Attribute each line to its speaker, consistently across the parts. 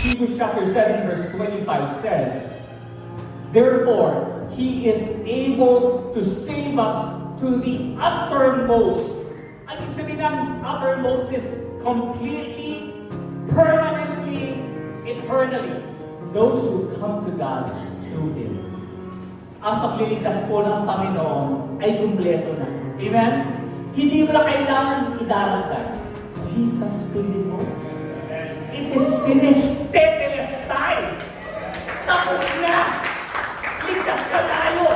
Speaker 1: Hebrews chapter 7 verse 25 says, therefore, He is able to save us to the uttermost. Ang ibig sabihin ng uttermost is completely, permanently, eternally. Those who come to God through Him. Ang pagliligtas po ng Panginoon ay kumpleto na. Amen? Hindi mo na kailangan idaragdag. Jesus paid it all. It is finished. Tetelestai. Tapos na. Ligtas na tayo.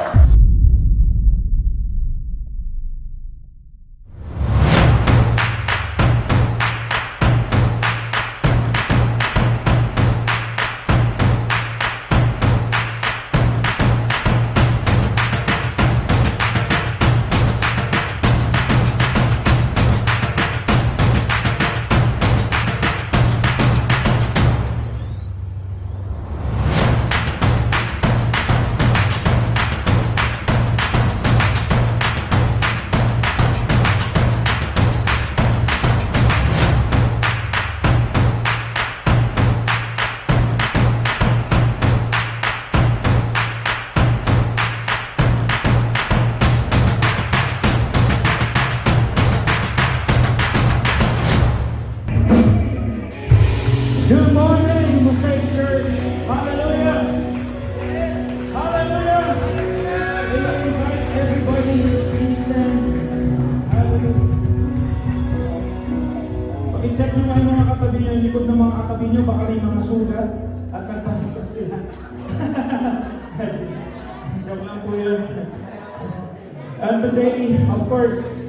Speaker 2: Good morning, Mosaic Church. Hallelujah. Hallelujah. Will I invite everybody to please stand? Hallelujah. Pag-check nyo nga yung mga katabi nyo, yung likod ng mga katabi nyo, baka may mga sugat at nagpasta sila. Joke lang po yun. And today, of course,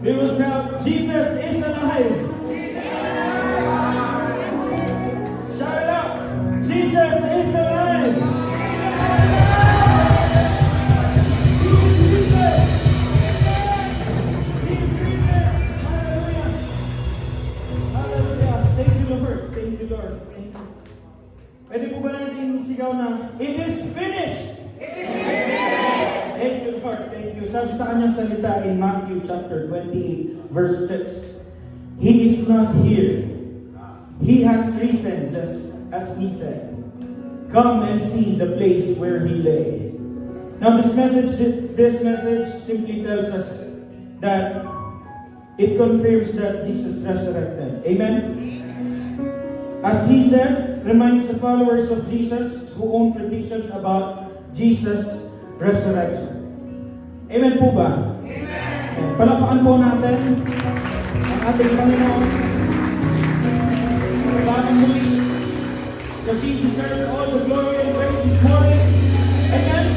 Speaker 2: we will shout, Jesus is alive. Jesus is alive! He is risen! He is risen! Hallelujah! Hallelujah! Thank you, Lord. Thank you, Lord. Thank you. Pwede po ba natin sigaw na, it is finished! It is finished! Thank you, Lord. Thank you. Sabi sa kanyang salita in Matthew chapter 28, verse 6, He is not here. He has risen just as He said. Come and see the place where He lay. Now this message simply tells us that it confirms that Jesus resurrected. Amen? As He said, reminds the followers of Jesus who own predictions about Jesus' resurrection. Amen po ba? Amen. Palapakan po natin ang ating Panginoon. Palapakan muli. Does He deserve all the glory and praise this morning? Amen?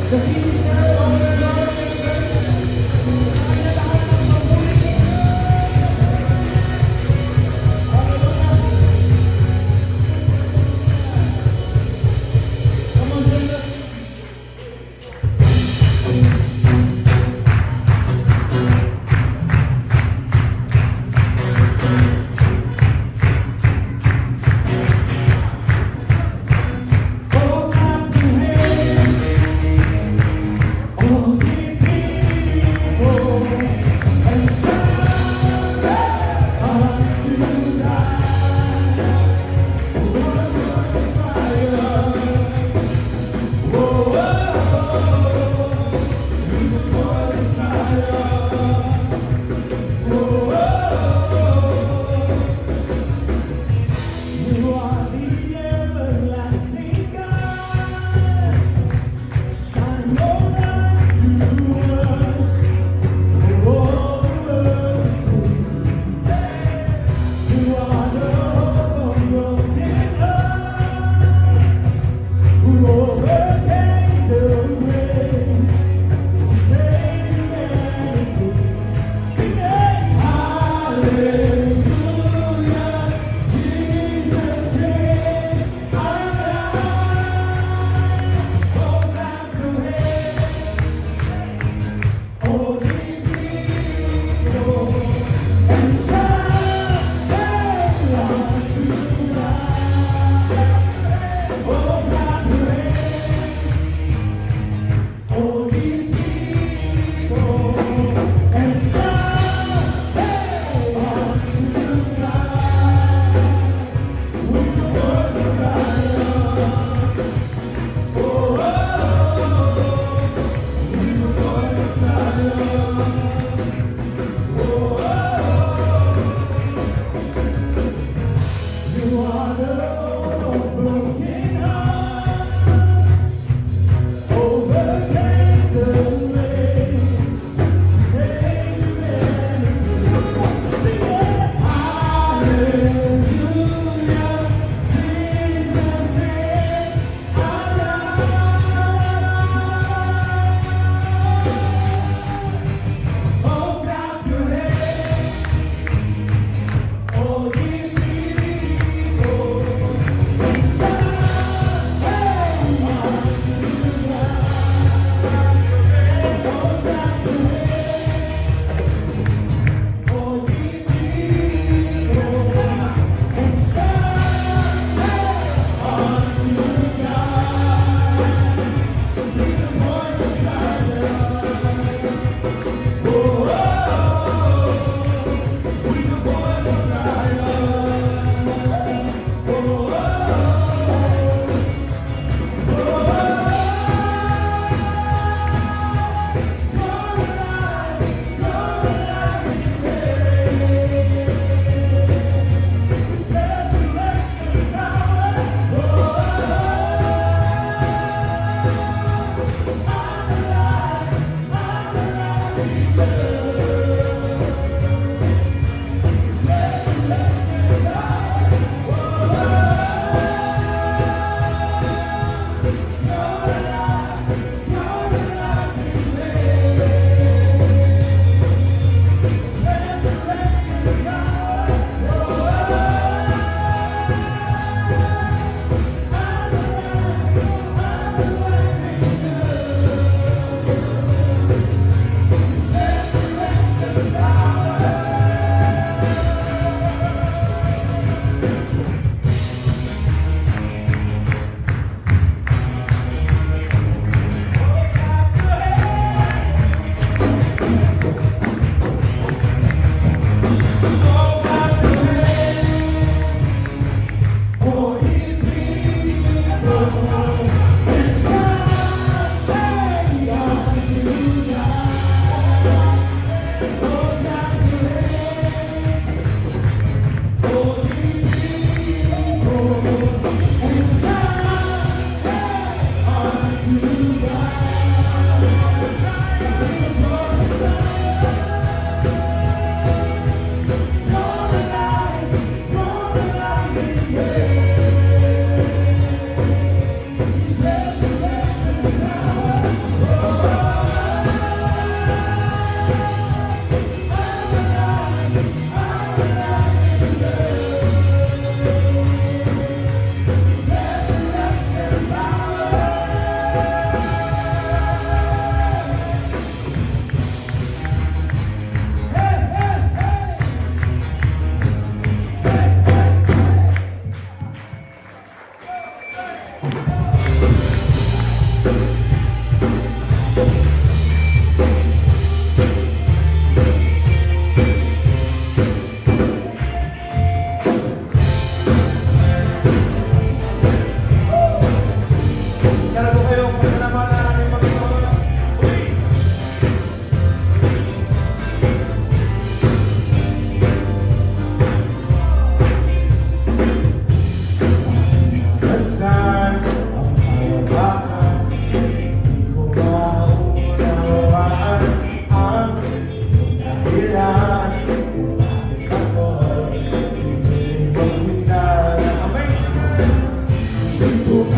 Speaker 2: Does He deserve all the glory and praise? Sa kanya lahat ng pagpuli. Hallelujah. Come on, join us.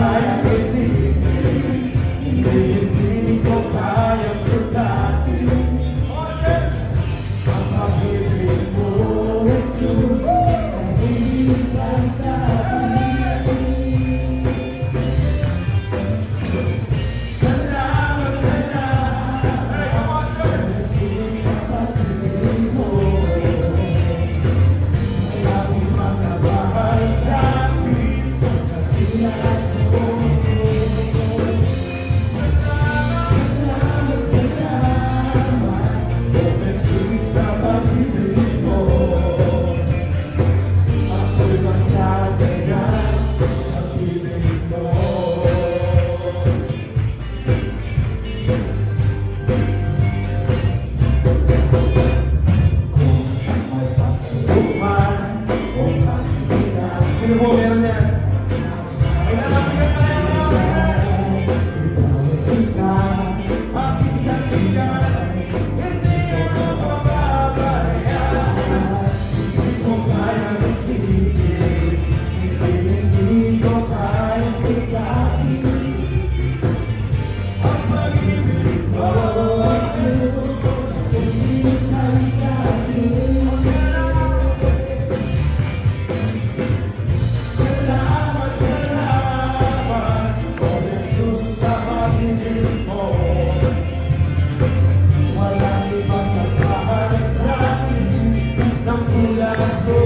Speaker 2: kayang isipin, hindi ko kayang sukatin. Ang pag-ibig mo, Jesus, ay hindi ka sa akin. Salamat, salamat, Jesus, sa pag-ibig mo. Maraming magkabahal sa akin, katulad mo. Salamat, salamat, salamat, Jesus, sa pag-ibig mo. Ako'y masasaya sa pag-ibig mo. May pagsubok man o pagbibigan. Sino po meron yan? Ay nalapigan tayo. Ito si Jesus na aking sandigan. Hindi ako pababayaan. Hindi ko kayang isipin. Hindi ko kayang sikapin. Ang pag-ibig mo, Jesus, hindi ka sa akin. Salamat, salamat, oh Jesus, sa pag-ibig mo. Walang ibang nagmahal sa akin ng tulad ko.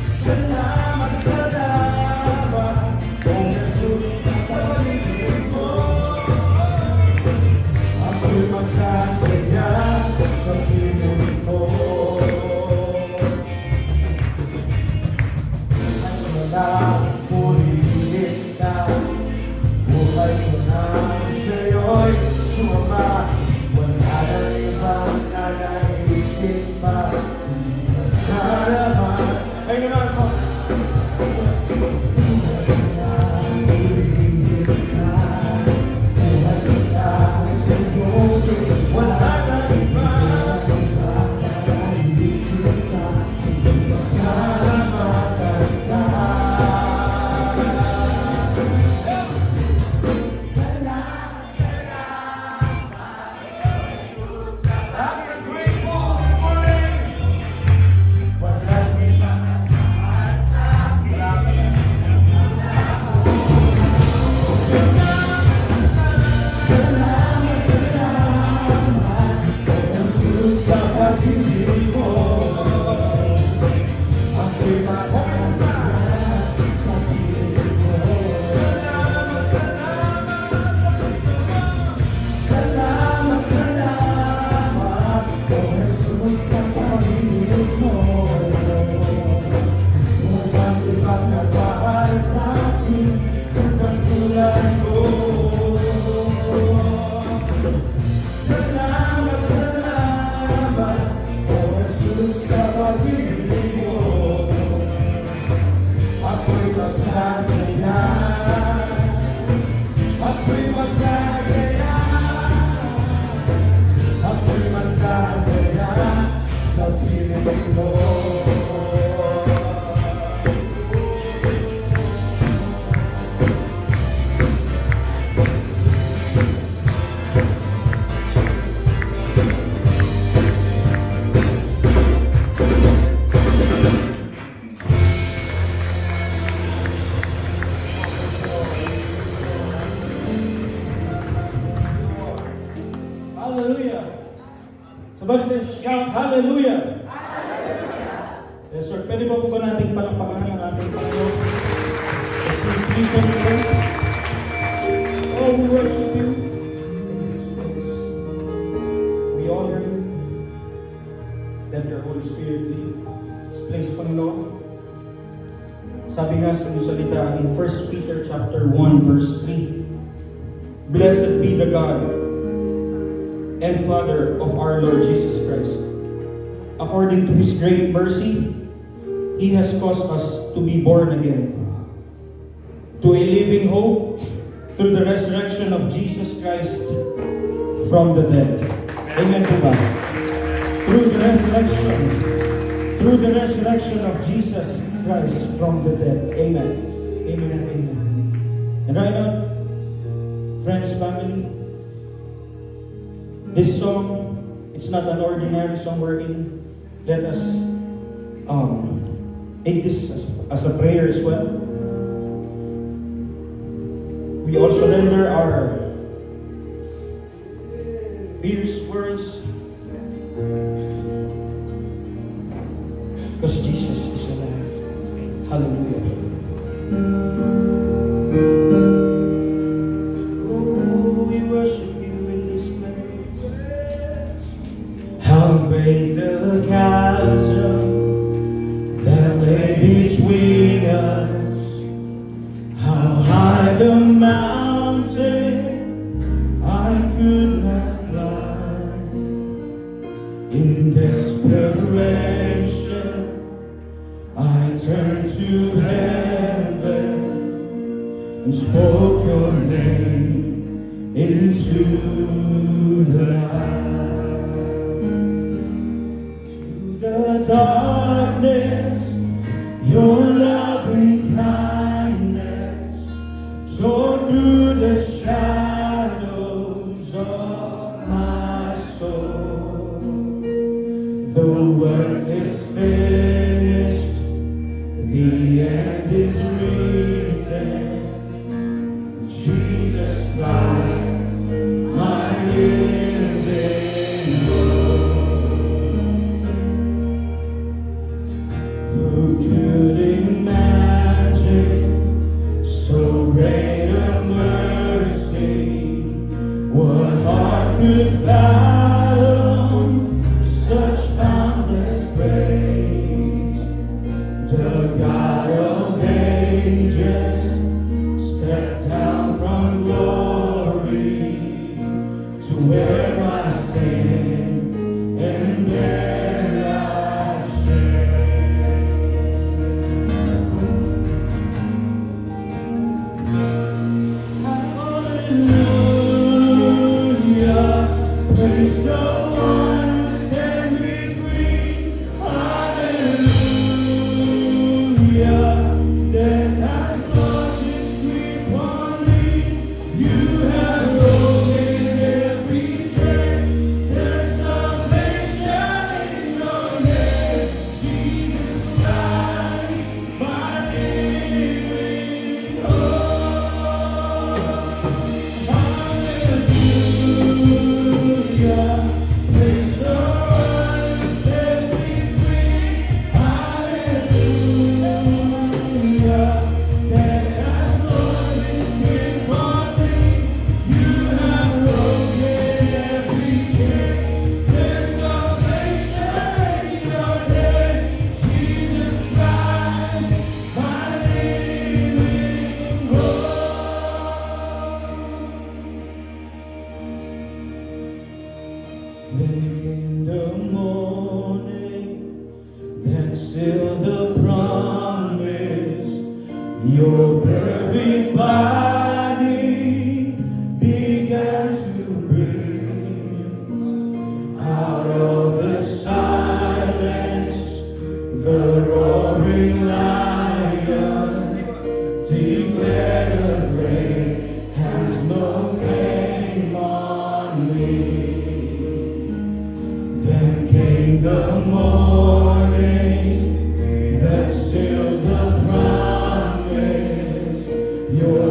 Speaker 2: Salamat, salamat, oh Jesus, sa pag-ibig mo. Ako'y masasaya sa pag-ibig mo. Walang purihin ka, buhay ko na sa'yo'y sumama. Wala na ibang nanaisip pa, hindi ka salamat. Ayun naman, so. Wala na ibang nanaisip pa, hindi ka salamat. I'm grateful this morning. Walang ibang nagmahal sa akin. Salamat, salamat, oh Jesus, sa pag-ibig mo. Ako'y masasaya sa pag-ibig mo. Salamat, salamat, salamat, oh Jesus, sa pag-ibig mo. Walang ibang nagmahal sa akin hanggang tulad mo. Salamat, salamat, oh Jesus, sa pag-ibig mo. Ako'y masasaya, ako'y masasaya, ako'y masasaya sa piling mo. Hallelujah. Somebody say, shout hallelujah. Yes, sir. Pwede ba po ba natin palakpakan ang ating Panginoon? As we listen to Him. Oh, we worship You in this place. We honor You. Let Your Holy Spirit lead this place, Panginoon. Sabi nga sa iyong salita in 1 Peter chapter 1 verse 3, Blessed be the God and Father of our Lord Jesus Christ. According to His great mercy, He has caused us to be born again to a living hope through the resurrection of Jesus Christ from the dead. Amen po ba? Through the resurrection through the resurrection of Jesus Christ from the dead. Amen. Amen and amen. And right now, friends, family, this song, it's not an ordinary song we're in. Let us take this as a prayer as well. We all surrender our fears, worries, because Jesus is alive. Hallelujah. Oh, we worship you in this place. How great the chasm that lay between us. How high the mountain I could not climb. In desperation I turned to heaven and spoke your name into the light. To the darkness, your loving kindness tore through the shadows of my soul. The work is finished, the end is written. Jesus Christ, my living hope. Who could imagine so great a mercy? What heart could fathom such boundless grace? The God of ages stepped down from glory to wear my sin and bear life's shame. Hallelujah, praise the one who set me free. Hallelujah, death has lost its grip on me. You have broken every chain. There's salvation in your name, Jesus Christ, my living hope. Hallelujah, praise the one who sets me free. Hallelujah, death has lost its grip on me. You have broken every chain. There's salvation in your name, Jesus Christ, my living hope. Then came the morning that sealed the promise. Your buried body began to bring out of the silence. The roaring lion declared the grave has no claim on me. Then came the morning that sealed the promise. Your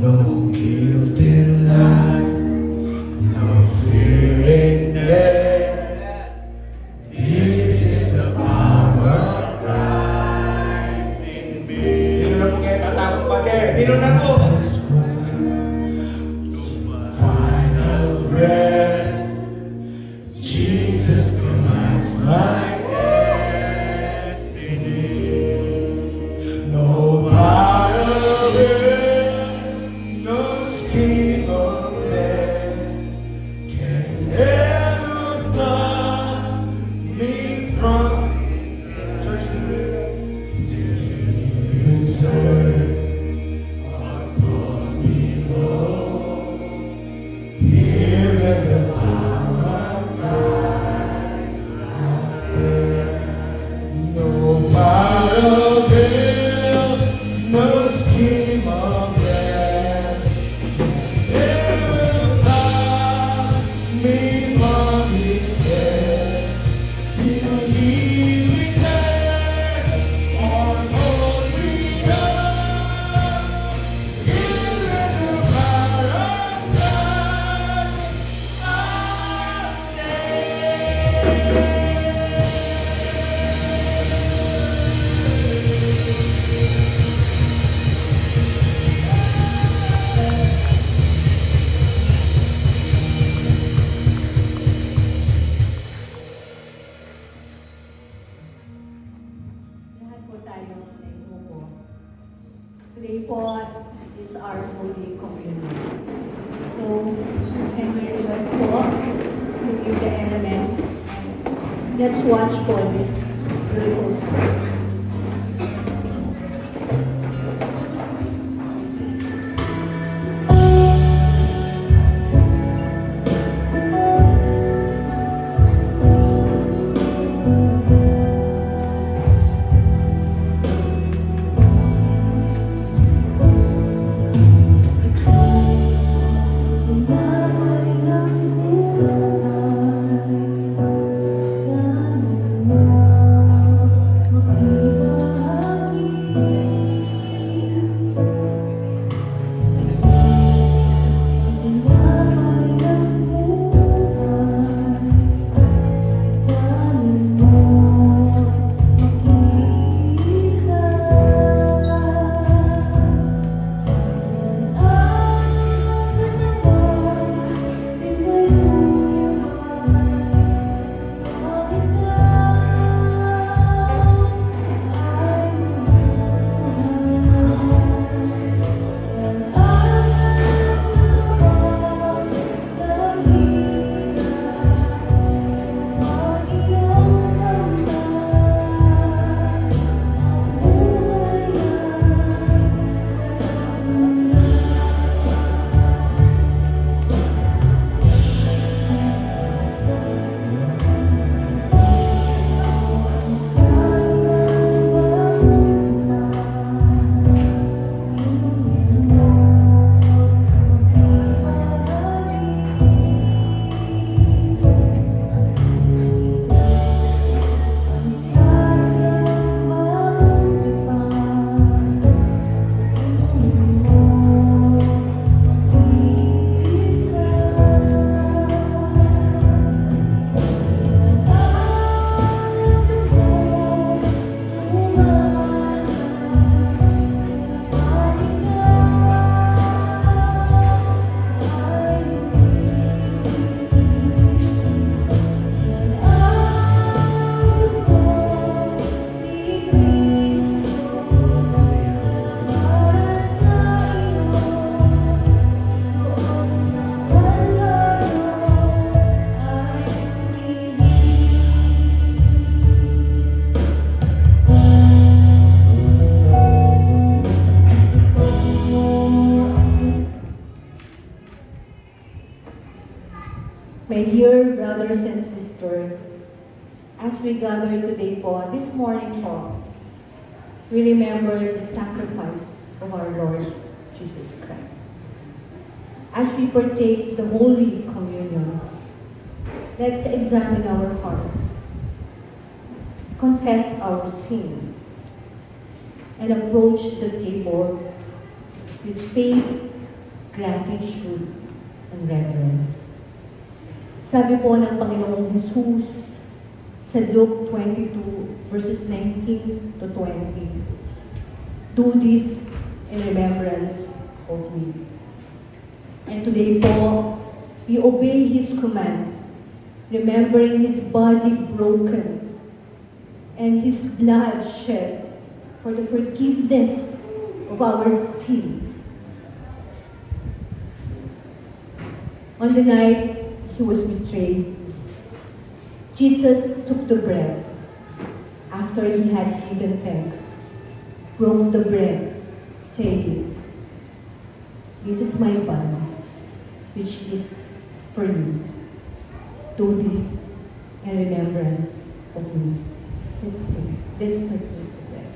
Speaker 3: No guilt in life, no fear in death. This is the power of Christ in me. Dino na po kayo tatakot pa kayo. Dino na to. Final breath, Jesus commands my destiny. No power of hell, no scheme of man can ever pluck me from church to heaven serve or cross me low. Here in the power of Christ I stand. No power of hell, no scheme of man can ever block me from his hand till he returns or calls me up. Here in the power of Christ I stand.
Speaker 4: Lahat po tayo ay umupo. Today po, it's our Holy Communion. So, can we request po to give the elements? Let's watch for this beautiful song. My dear brothers and sisters, as we gather today po, this morning po, we remember the sacrifice of our Lord Jesus Christ. As we partake the Holy Communion, let's examine our hearts, confess our sin, and approach the table with faith gratitude, and reverence. Sabi po ng Panginoong Jesus sa Luke 22 verses 19 to 20, "Do this in remembrance of me." And today po, we obey His command, remembering His body broken and His blood shed for the forgiveness of our sins. On the night He was betrayed, Jesus took the bread. After He had given thanks, broke the bread, saying, "This is my body, which is for you. Do this in remembrance of me." Let's partake the bread.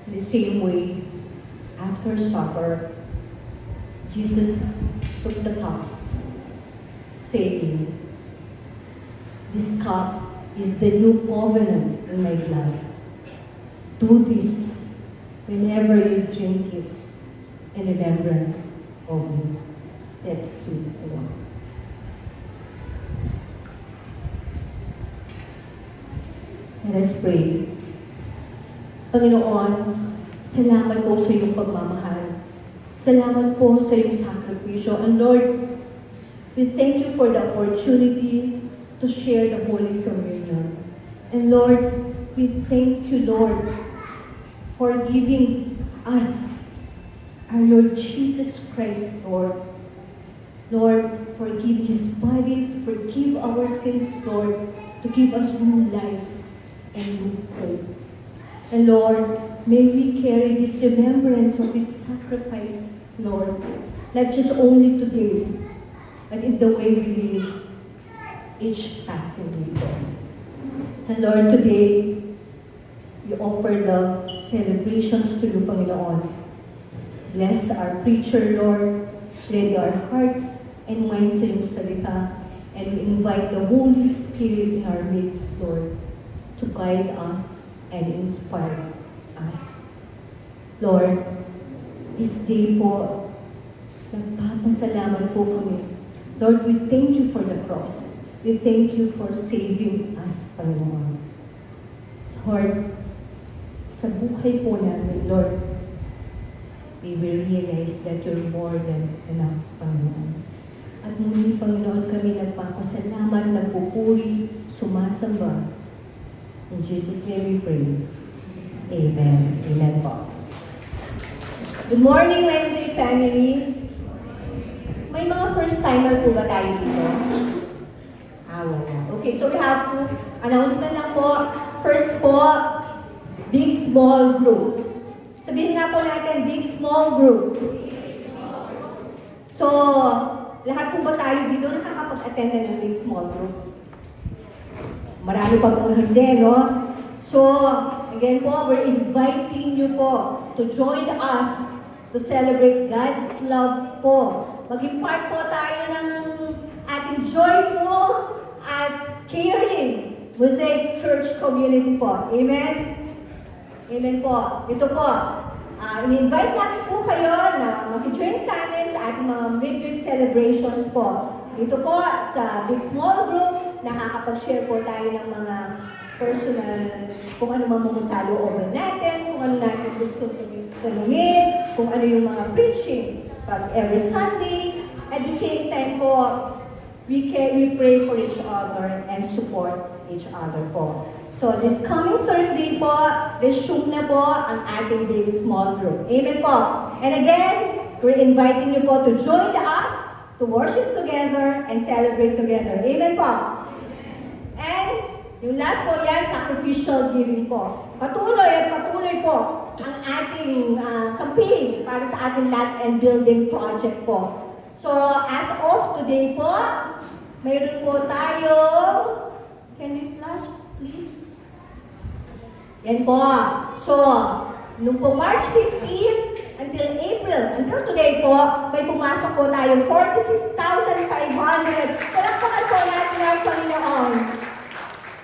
Speaker 4: In the same way, after supper, Jesus took the cup, saying, "This cup is the new covenant in my blood. Do this whenever you drink it in remembrance of me." Let's drink the wine. Let us pray. Panginoon, salamat po sa iyong pagmamahal. Salamat po sa iyong sakripisyo. And Lord, we thank you for the opportunity to share the Holy Communion. And Lord, we thank you, Lord, for giving us our Lord Jesus Christ, Lord. Lord, forgive His body, to forgive our sins, Lord, to give us new life and new hope. And Lord, may we carry this remembrance of His sacrifice, Lord, not just only today, but in the way we live each passing day, Lord. And Lord, today, we offer the celebrations to you, Panginoon. Bless our preacher, Lord. Ready our hearts and minds sa iyong salita. And we invite the Holy Spirit in our midst, Lord, to guide us and inspire us. Lord, this day po, nagpapasalamat po kami. Lord, we thank you for the cross. We thank you for saving us, Panginoon. Lord, sa buhay po namin, Lord, we will realize that you're more than enough, Panginoon. At muli, Panginoon, kami nagpapasalamat, nagpupuri, sumasamba. In Jesus' name we pray. Amen. Amen po. Good morning, MSA family. May mga first-timer po ba tayo dito? Wala. Okay, so we have to, announcement lang po. First po, big small group. Sabihin nga po natin, big small group. So, lahat po ba tayo dito nakakapag-attend na ng big small group? Marami pa pong hindi, no? So, again po, we're inviting you po to join us to celebrate God's love po. Maging part po tayo ng ating joyful at caring Mosaic Church community po. Amen? Amen po. Ito po, in-invite natin po kayo na maki-join sa amin sa ating mga midweek celebrations po. Dito po sa Big Small Group, nakakapag-share po tayo ng mga personal, kung ano man mga salooban natin, kung ano natin gusto tanungin, kung ano yung mga preaching pag every Sunday. At the same time po, we pray for each other and support each other po. So this coming Thursday po, resume na po ang ating Big Small Group. Amen po. And again, we're inviting you po to join us to worship together and celebrate together. Amen po. And yung last po yan, sacrificial giving po. Patuloy po ang ating campaign para sa ating land and building project po. So as of today po, mayroon po tayong, can we flash please? Yan po. So, nung po March 15, until April. Until today po, may pumasok po tayong 46,500. Palakpakan po natin ang Panginoon.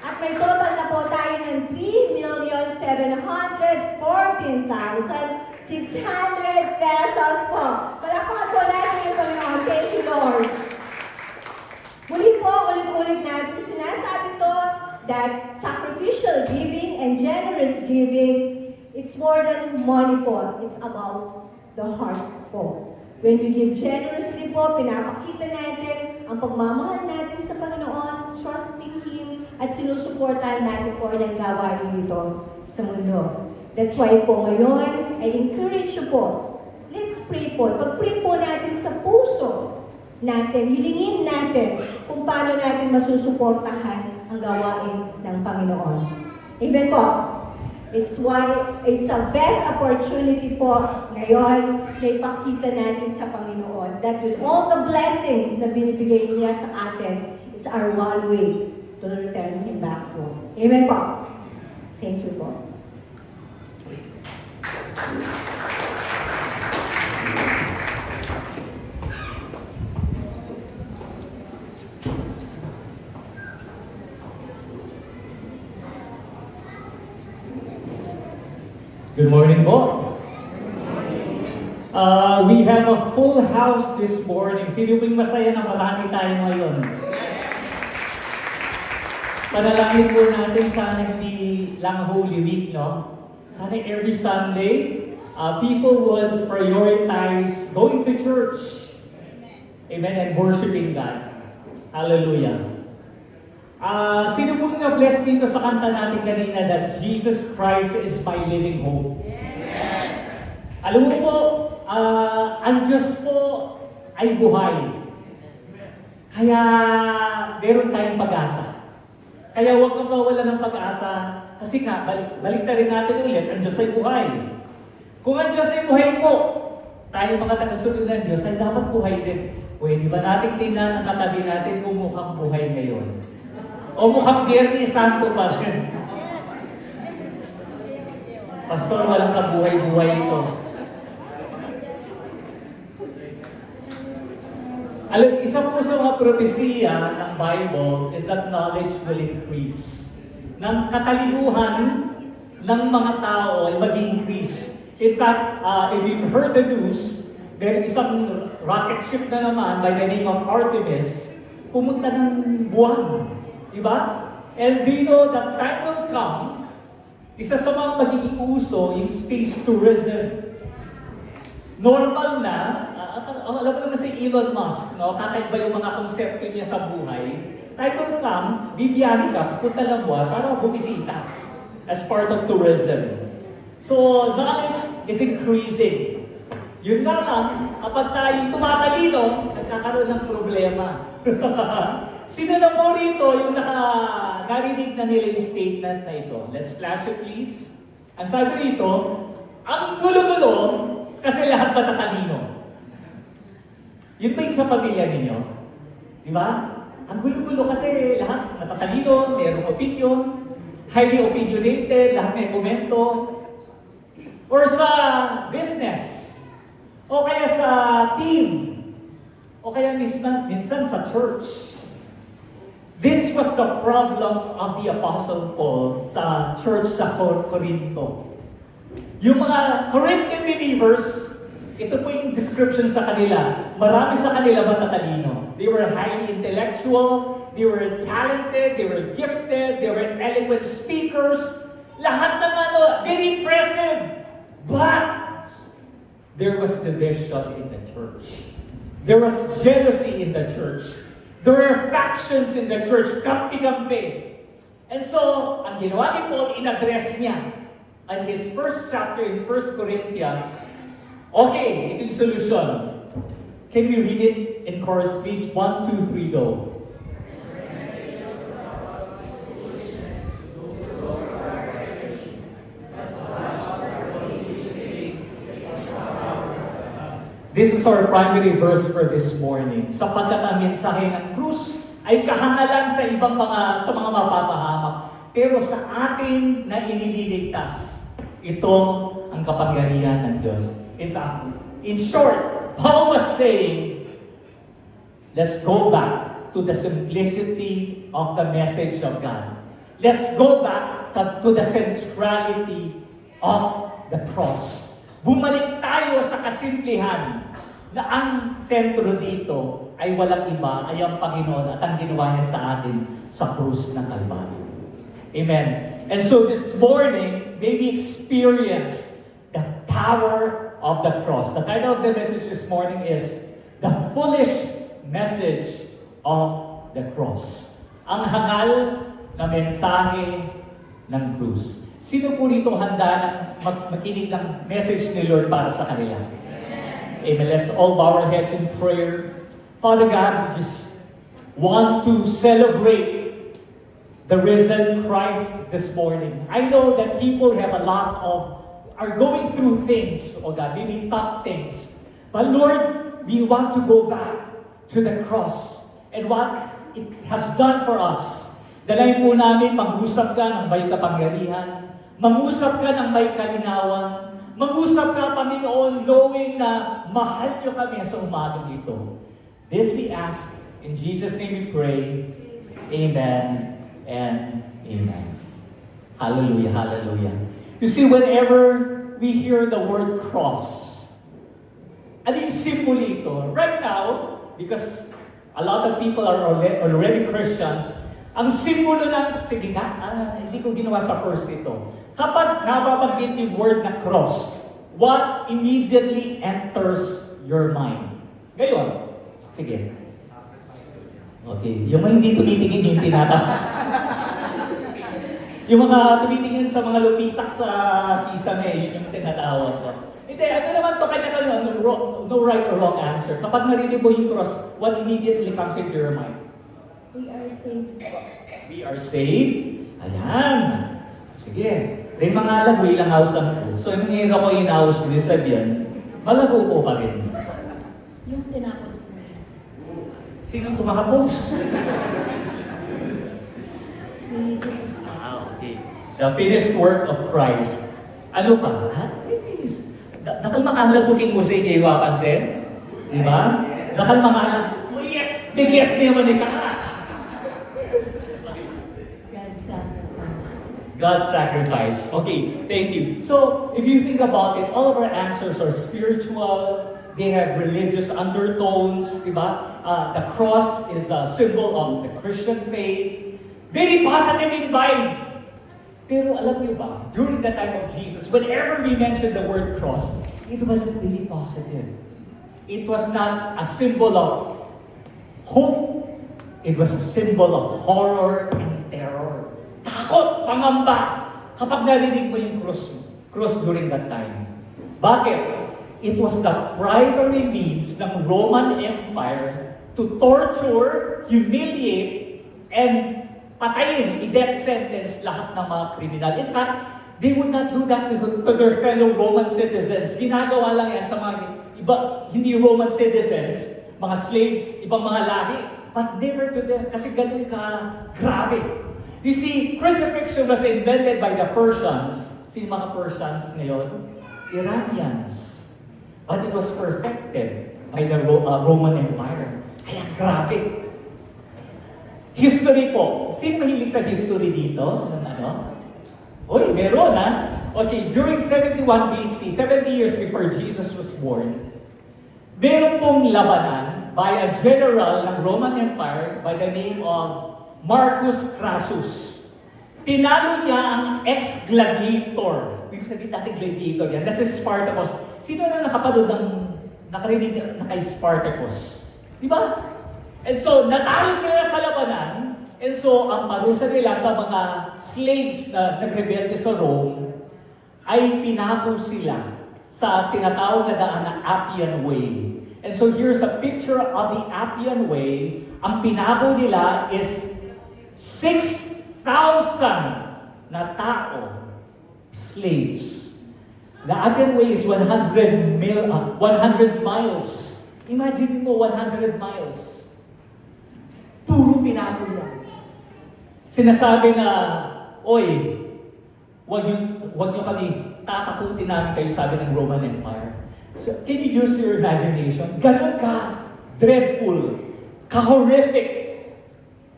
Speaker 4: At may total na po tayo ng 3,714,600 pesos po. Palakpakan po natin ang Panginoon. Thank you, Lord. Muli po, ulit-ulit natin sinasabi to that sacrificial giving and generous giving, it's more than money po. It's about the heart po. When we give generously po, pinapakita natin ang pagmamahal natin sa Panginoon, trusting Him, at sinusuportahan natin po ang gawain dito sa mundo. That's why po ngayon, I encourage you po, let's pray po. Pag-pray po natin sa puso natin, hilingin natin kung paano natin masusuportahan ang gawain ng Panginoon. Amen po. It's a best opportunity po ngayon na ipakita natin sa Panginoon that with all the blessings na binibigay niya sa atin, it's our one way to return Him back po. Amen po. Thank you po.
Speaker 1: Good morning po. We have a full house this morning. Sino pong masaya na marami tayo ngayon? Panalangin po natin sana hindi lang Holy Week, no? Sana every Sunday, people would prioritize going to church. Amen, and worshiping God. Hallelujah. Sino po na-bless dito sa kanta natin kanina that Jesus Christ is my living hope? Amen. Alam mo po, ang Diyos po ay buhay. Kaya meron tayong pag-asa. Kaya huwag kang mawala ng pag-asa. Kasi nga, balik na rin natin ulit, ang Diyos ay buhay. Kung ang Diyos ay buhay po, tayo mga tagasunod ng Diyos ay dapat buhay din. Pwede ba natin tingnan ang katabi natin kung mukhang buhay ngayon? O mukhang Biyernes Santo pa rin? Pastor, walang kabuhay-buhay ito. Alam, isa po sa mga propesiya ng Bible is that knowledge will increase. Ng katalinuhan ng mga tao ay mag-increase. In fact, if you've heard the news, there is isang rocket ship na naman by the name of Artemis, pumunta ng buwan. Diba? And do you know that time will come, isa sa mga magiging uso, yung space tourism. Normal na, alam mo naman si Elon Musk, no? Kakaiba yung mga konsepto niya sa buhay. Time will come, bibiyahe ka, pupunta lang buwan para bumisita as part of tourism. So, knowledge is increasing. Yun nga lang, kapag tayo tumatalino, nagkakaroon ng problema. Sino na po rito yung narinig na nila yung statement na ito? Let's flash it please. Ang sabi rito, ang gulo-gulo kasi lahat matatalino. Yun ba yung sa pamilya ninyo? Di ba? Ang gulo-gulo kasi lahat matatalino, mayroong opinion, highly opinionated, lahat may komento. Or sa business, o kaya sa team, o kaya minsan sa church. This was the problem of the Apostle Paul sa church sa Corinto. Yung mga Corinthian believers, ito po yung description sa kanila. Marami sa kanila matatalino. They were highly intellectual, they were talented, they were gifted, they were eloquent speakers. Lahat ng very impressive. But there was division in the church. There was jealousy in the church. There were factions in the church, kampi-kampi. And so, ang ginawa ni Paul, in-address niya. And his first chapter in 1 Corinthians, okay, ito yung solution. Can we read it in chorus, please? 1, 2, 3, go. This is our primary verse for this morning. Sapagkat ang mensahe ng krus ay kahangalan sa sa mga mapapahamak. Pero sa atin na inililigtas, ito ang kapangyarihan ng Diyos. In fact, in short, Paul was saying, let's go back to the simplicity of the message of God. Let's go back to the centrality of the cross. Bumalik tayo sa kasimplihan na ang sentro dito ay walang iba, ay ang Panginoon at ang ginawa niya sa atin sa krus ng Kalbaryo. Amen. And so this morning, maybe experience the power of the cross. The title of the message this morning is The Foolish Message of the Cross. Ang hangal na mensahe ng krus. Sino po dito handa na makinig ng message ni Lord para sa kanila? Amen. Let's all bow our heads in prayer. Father God, we just want to celebrate the risen Christ this morning. I know that people have are going through things, oh God, maybe tough things. But Lord, we want to go back to the cross and what it has done for us. Dalayan po namin, mag-usap ka ng may kapangyarihan, mag-usap ka ng may kalinawan, mag-usap ka, Panginoon, knowing na mahal niyo kami sa umagang ito. This we ask, in Jesus' name we pray, Amen and Amen. Hallelujah, hallelujah. You see, whenever we hear the word cross, ano yung symbol ito? Right now, because a lot of people are already Christians, ang simbolo ng, sige nga, hindi ko ginawa sa first ito. Kapag nababanggit yung word na cross, what immediately enters your mind? Gayon. Sige. Okay. Yung hindi tumitingin yung tinatawag. Yung mga tumitingin sa mga lupisak sa kisame, yun yung tinatawag ko. Hindi, ano naman to, kanya-kanya, no right or wrong answer. Kapag narinig mo yung cross, what immediately comes into your mind?
Speaker 4: We are saved.
Speaker 1: We are saved? Ayan. Sige. Rin mga lagoy lang hausan ko. So, yung hero ko in-house ko, sabihin, malago ko pa rin.
Speaker 4: Yung tinapos po.
Speaker 1: Sinong tumakapos?
Speaker 4: Si Jesus.
Speaker 1: Okay. The finished work of Christ. Ano pa? Please. Dakal makalaguging mo sa inyo, pansin? Di ba? Dakal makalag. Oh yes! Big yes naman ni Kaka.
Speaker 4: God's sacrifice.
Speaker 1: God's sacrifice. Okay, thank you. So, if you think about it, all of our answers are spiritual. They have religious undertones, diba? The cross is a symbol of the Christian faith. Very positive in vibe. Pero alam niyo ba, during the time of Jesus, whenever we mention the word cross, it wasn't really positive. It was not a symbol of hope. It was a symbol of horror and terror. Takot, pangamba, kapag narinig mo yung cross during that time. Bakit? It was the primary means ng Roman Empire to torture, humiliate, and patayin, i-death sentence lahat ng mga kriminal. In fact, they would not do that to their fellow Roman citizens. Ginagawa lang yan sa mga iba, hindi Roman citizens, mga slaves, ibang mga lahi, but never to them, kasi ganun ka grabe. You see, crucifixion was invented by the Persians. Sino mga Persians ngayon? Iranians. But it was perfected by the Roman Empire. Kaya grabe. History po. Sino mahilig sa history dito? Uy, meron ha? Okay, during 71 BC, 70 years before Jesus was born, meron pong labanan by a general ng Roman Empire by the name of Marcus Crassus. Tinalo niya ang ex-gladiator. Ibig sabihin natin gladiator yan. Nasa Spartacus. Sino na nakapanood ng nakarinig na kay Spartacus? Di ba? And so, natalo sila sa labanan. And so, ang parusa nila sa mga slaves na nagrebelde sa Rome ay pinako sila sa tinatawag na daan na Appian Way. And so, here's a picture of the Appian Way. Ang pinako nila is 6,000 na tao, slaves. The Appian Way is 100 miles. Imagine mo 100 miles. Puro pinako yan. Sinasabi na, oy, wag nyo kami, tatakutin namin kayo, sabi ng Roman Empire. So, can you use your imagination? Ganun ka dreadful, ka-horrific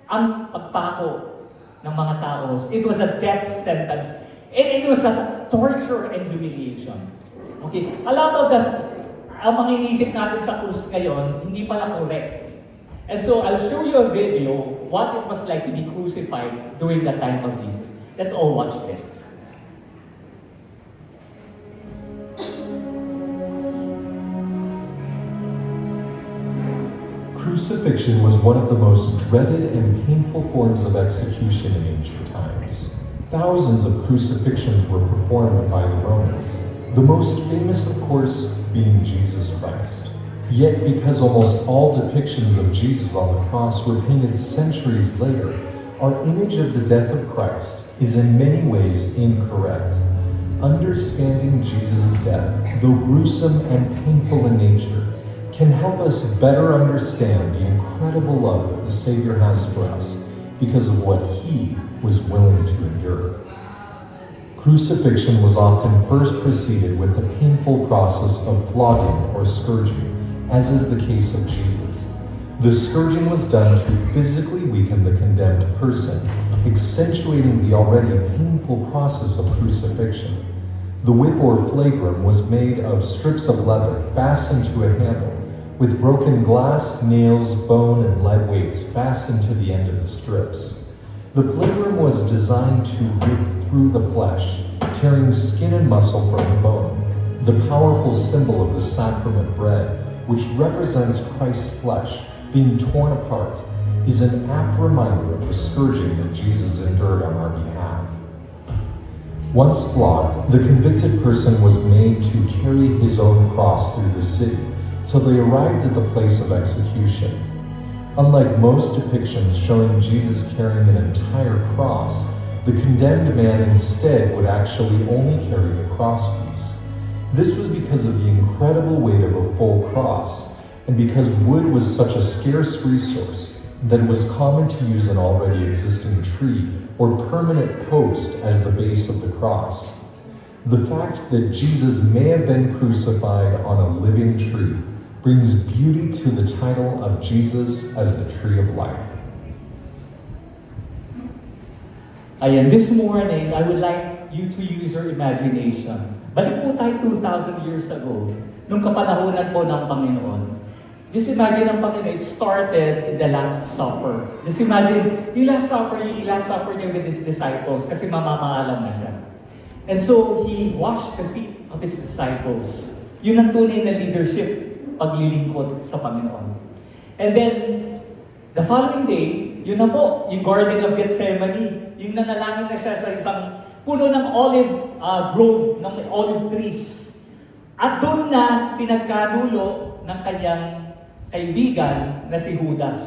Speaker 1: ang pagpako ng mga tao. It was a death sentence. And it was a torture and humiliation. Okay? A lot of ang mga inisip natin sa krus ngayon, hindi pala correct. And so, I'll show you a video what it was like to be crucified during the time of Jesus. Let's all watch this.
Speaker 5: Crucifixion was one of the most dreaded and painful forms of execution in ancient times. Thousands of crucifixions were performed by the Romans, the most famous, of course, being Jesus Christ. Yet, because almost all depictions of Jesus on the cross were painted centuries later, our image of the death of Christ is in many ways incorrect. Understanding Jesus' death, though gruesome and painful in nature, can help us better understand the incredible love that the Savior has for us because of what He was willing to endure. Crucifixion was often first preceded with the painful process of flogging or scourging, as is the case of Jesus. The scourging was done to physically weaken the condemned person, accentuating the already painful process of crucifixion. The whip or flagrum was made of strips of leather fastened to a handle, with broken glass, nails, bone, and lead weights fastened to the end of the strips. The flagrum was designed to rip through the flesh, tearing skin and muscle from the bone. The powerful symbol of the sacrament bread, which represents Christ's flesh being torn apart, is an apt reminder of the scourging that Jesus endured on our behalf. Once flogged, the convicted person was made to carry his own cross through the city till they arrived at the place of execution. Unlike most depictions showing Jesus carrying an entire cross, the condemned man instead would actually only carry the crosspiece. This was because of the incredible weight of a full cross, and because wood was such a scarce resource that it was common to use an already existing tree or permanent post as the base of the cross. The fact that Jesus may have been crucified on a living tree brings beauty to the title of Jesus as the Tree of Life.
Speaker 1: Ayan, this morning, I would like you to use your imagination. Balik po tayo 2,000 years ago, nung kapanahonan po ng Panginoon. Just imagine ang Panginoon, it started in the Last Supper. Just imagine, yung Last Supper niya with His disciples, kasi mamamaalam na siya. And so, He washed the feet of His disciples. Yun ang tunay na leadership, paglilingkod sa Panginoon. And then, the following day, yun na po, yung Garden of Gethsemane, yung nanalangin na siya sa isang puno ng olive grove, ng olive trees. At doon na pinagkanulo ng kanyang kaibigan na si Judas.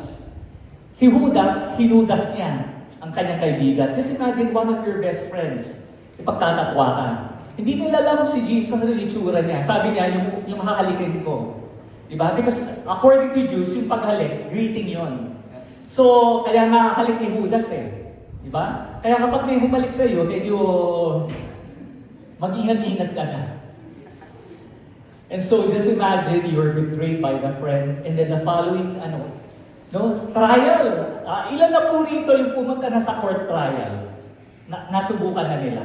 Speaker 1: Si Judas, hinudas niya ang kanyang kaibigan. Just imagine one of your best friends, ipagtatatwa ka. Hindi nila alam si Jesus na itsura niya. Sabi niya, yung hahalikin ko. Diba? Because according to Jews, yung paghalik, greeting yon. So, kaya nga halik ni Judas eh. Diba? Kaya kapag may humalik sa iyo, medyo mag-ingat-ingat ka na. And so, just imagine you're betrayed by the friend and then the following, trial. Ilan na po rito yung pumunta na sa court trial? Nasubukan na nila.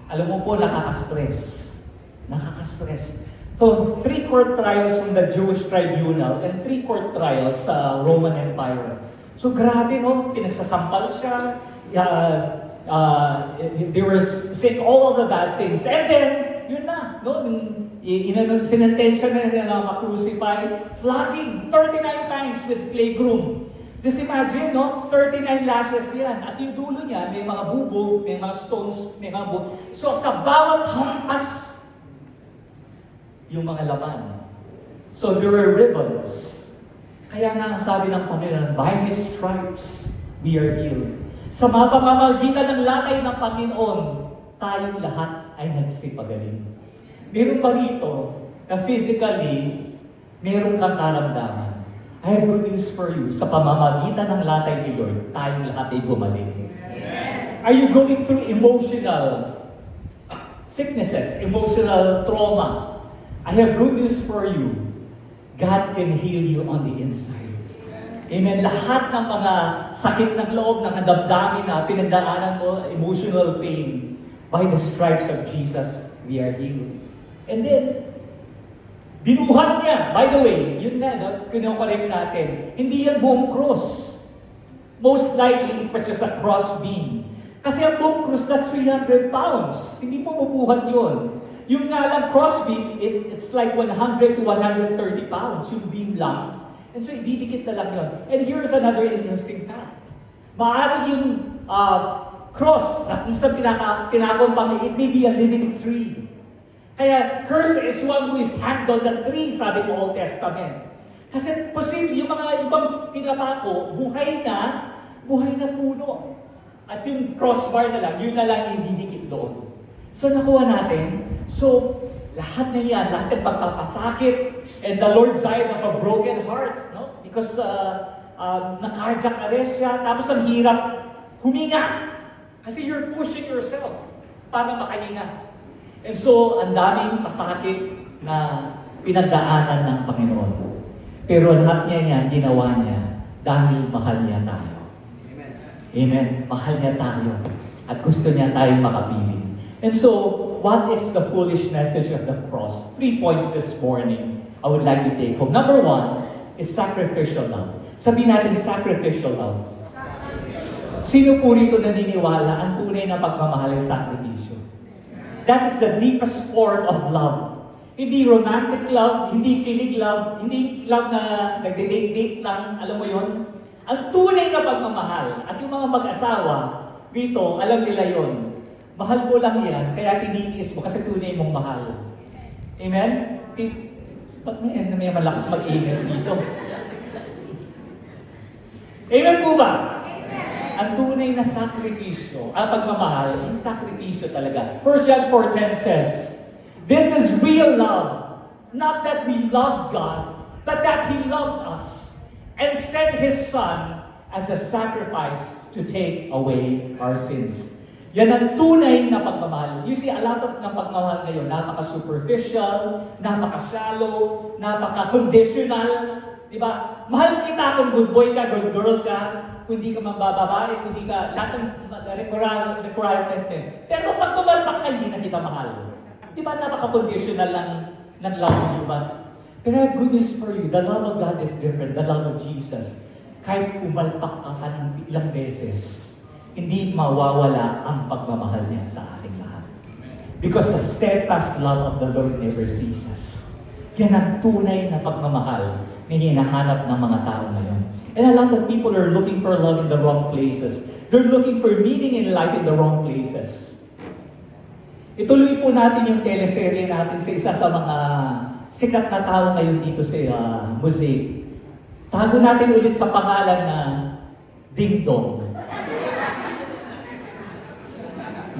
Speaker 1: Alam mo po, nakaka-stress. Nakaka-stress. So, 3 court trials from the Jewish tribunal and 3 court trials sa Roman Empire. So, grabe, no? Pinagsasampal siya. They were saying all of the bad things. And then, yun na, no? Sinentensya na niya na ma-crucify. Flogging 39 times with flagrum. Just imagine, no? 39 lashes yan. At yung dulo niya, may mga bubog, may mga stones, may mga bubog. So, sa bawat hampas, yung mga laman. So there were ribbons. Kaya nga ang sabi ng Panginoon, by His stripes, we are healed. Sa mga pamamagitan ng latay ng Panginoon, tayong lahat ay nagsipagaling. Meron ba rito na physically, meron kang karamdaman? I have good news for you. Sa pamamagitan ng latay ni Lord, tayong lahat ay gumaling. Are you going through emotional sicknesses, emotional trauma? I have good news for you. God can heal you on the inside. Amen. Lahat ng mga sakit ng loob, ng damdamin na pinagdaanan mo, emotional pain, by the stripes of Jesus, we are healed. And then, binuhat niya. By the way, yun nga, no, kinokorek natin. Hindi yan buong cross. Most likely, it was just a cross beam. Kasi ang buong cross, that's 300 pounds. Hindi mo mabuhat yun. Yung nga lang cross beam, it's like 100 to 130 pounds. Yung beam lang. And so, ididikit na lang yun. And here's another interesting fact. Maaari yung cross na kung saan pinakumpang, it may be a living tree. Kaya, cursed is one who is hanged on the tree, sabi ko Old Testament. Kasi posible yung mga ibang pinapako, buhay na puno. At yung crossbar na lang, yun na lang yung didikit doon. So, nakuha natin. So, lahat na yan, lahat ng pagpapasakit, and the Lord died of a broken heart, no? Because na-cardiac arrest siya, tapos ang hirap huminga. Kasi you're pushing yourself para makahinga. And so, ang daming pasakit na pinagdaanan ng Panginoon. Pero lahat niya yan, ginawa niya dahil mahal niya tayo. Amen. Mahal niya tayo. At gusto niya tayong makapiling. And so, what is the foolish message of the cross? 3 points this morning I would like to take home. Number 1 is sacrificial love. Sabihin natin sacrificial love. Sino po rito naniniwala ang tunay na pagmamahal ay sakripisyo? That is the deepest form of love. Hindi romantic love, hindi kilig love, hindi love na nagde-date lang, alam mo yon. Ang tunay na pagmamahal, at yung mga mag-asawa dito, alam nila yon. Mahal mo lang yan, kaya tiniis mo kasi tunay mong mahal. Amen? Ba't may malakas mag-amen dito? Amen po ba? Ang tunay na sakripisyo, ang pagmamahal, yung sakripisyo talaga. 1 John 4:10 says, this is real love, not that we love God, but that He loved us and sent His Son as a sacrifice to take away our sins. Yan ang tunay na pagmamahal. You see, a lot of ng pagmamahal ngayon, napaka-superficial, napaka-shallow, napaka-conditional. Diba? Mahal kita kung good boy ka, good girl ka, kung di ka mambababae, kung di ka, lahat ng requirement mo. Pero pag tumalpak ka, hindi na kita mahal. Diba? Napaka-conditional ng love of human. Pero good news for you, the love of God is different, the love of Jesus. Kahit umalpak ka ng ilang beses, hindi mawawala ang pagmamahal niya sa ating lahat. Because the steadfast love of the Lord never ceases. Yan ang tunay na pagmamahal na hinahanap ng mga tao ngayon. And a lot of people are looking for love in the wrong places. They're looking for meaning in life in the wrong places. Ituloy po natin yung teleserye natin sa isa sa mga sikat na tao ngayon dito sa Mosaic. Tago natin ulit sa pangalan na Ding Dong.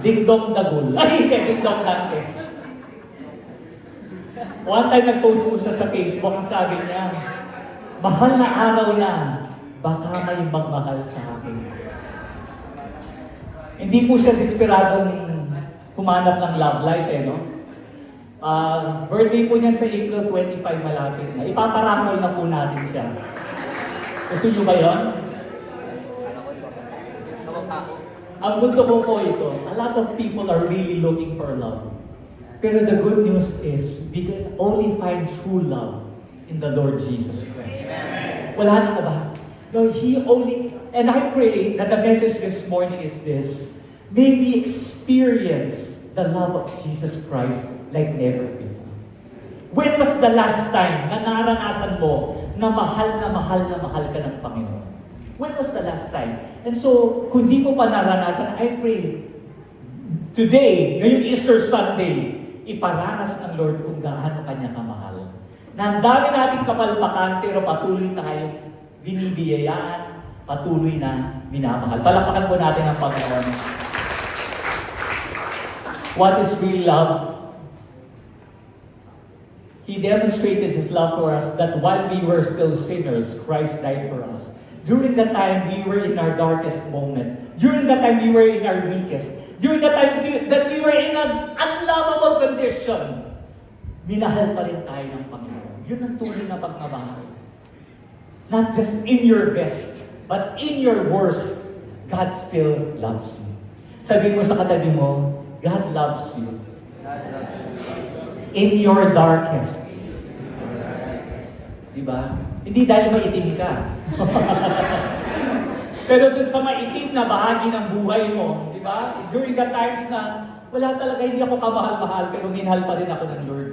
Speaker 1: Ding Dong Dagul. Ay, hindi, Ding Dong Dantes. One time nag-post po siya sa Facebook, ang sabi niya, mahal na araw na, baka may magmahal sa akin. Hindi po siya desperadong humanap ng love life, no? Birthday po niyan sa April 25, malapit na. Ipaparaffle na po natin siya. Gusto niyo ba yun? Ang punto ko po ito, a lot of people are really looking for love. Pero the good news is, we can only find true love in the Lord Jesus Christ. Wala na ba? No, He only, and I pray that the message this morning is this, may we experience the love of Jesus Christ like never before. When was the last time na naranasan mo na mahal ka ng Panginoon? When was the last time? And so, kung di mo pa naranasan, I pray, today, ngayong Easter Sunday, iparanas ng Lord kung gaano Kanya kamahal. Na ang dami nating kapalpakan, pero patuloy tayong binibiyayaan, patuloy na minamahal. Palakpakan po natin ang Panginoon. What is real love? He demonstrated His love for us that while we were still sinners, Christ died for us. During the time we were in our darkest moment, during the time we were in our weakest, during the time that we were in an unlovable condition, minahal pa rin tayo ng Panginoon. Yun ang tunay na pagmamahal. Not just in your best, but in your worst, God still loves you. Sabihin mo sa katabi mo, God loves you. In your darkest. Diba? Hindi dahil maitim ka. Pero dun sa maitim na bahagi ng buhay mo, di ba? During the times na wala talaga, hindi ako kamahal-mahal, pero minahal pa rin ako ng Lord.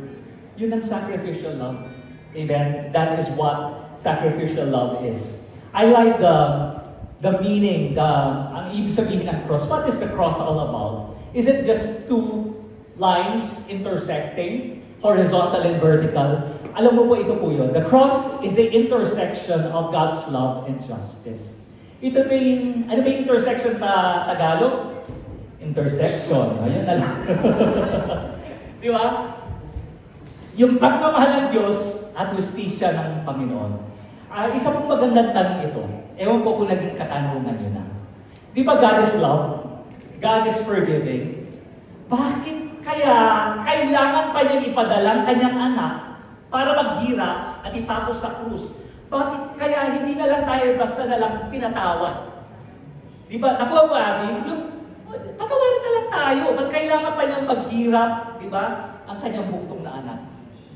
Speaker 1: Yun ang sacrificial love. Amen? That is what sacrificial love is. I like the meaning, ang ibig sabihin ng cross. What is the cross all about? Is it just two lines intersecting, horizontal and vertical? Alam mo po, ito po yun. The cross is the intersection of God's love and justice. Ito ba yung, ano ba yung intersection sa Tagalog? Intersection. Ayun na lang. Di ba? Yung pagmamahal ng Diyos at justisya ng Panginoon. Isa pong magandang tanong ito. Ewan ko kung naging katanungan nyo na. Di ba God is love? God is forgiving? Bakit kaya kailangan pa niyang ipadalang kanyang anak para maghirap at itapos sa krus? Bakit kaya hindi na lang tayo basta na lang pinatawad? Di ba? Nakuha ba namin? Patawarin na lang tayo. Ba't kailangan pa niyang maghirap? Di ba? Ang kanyang buktong na anak.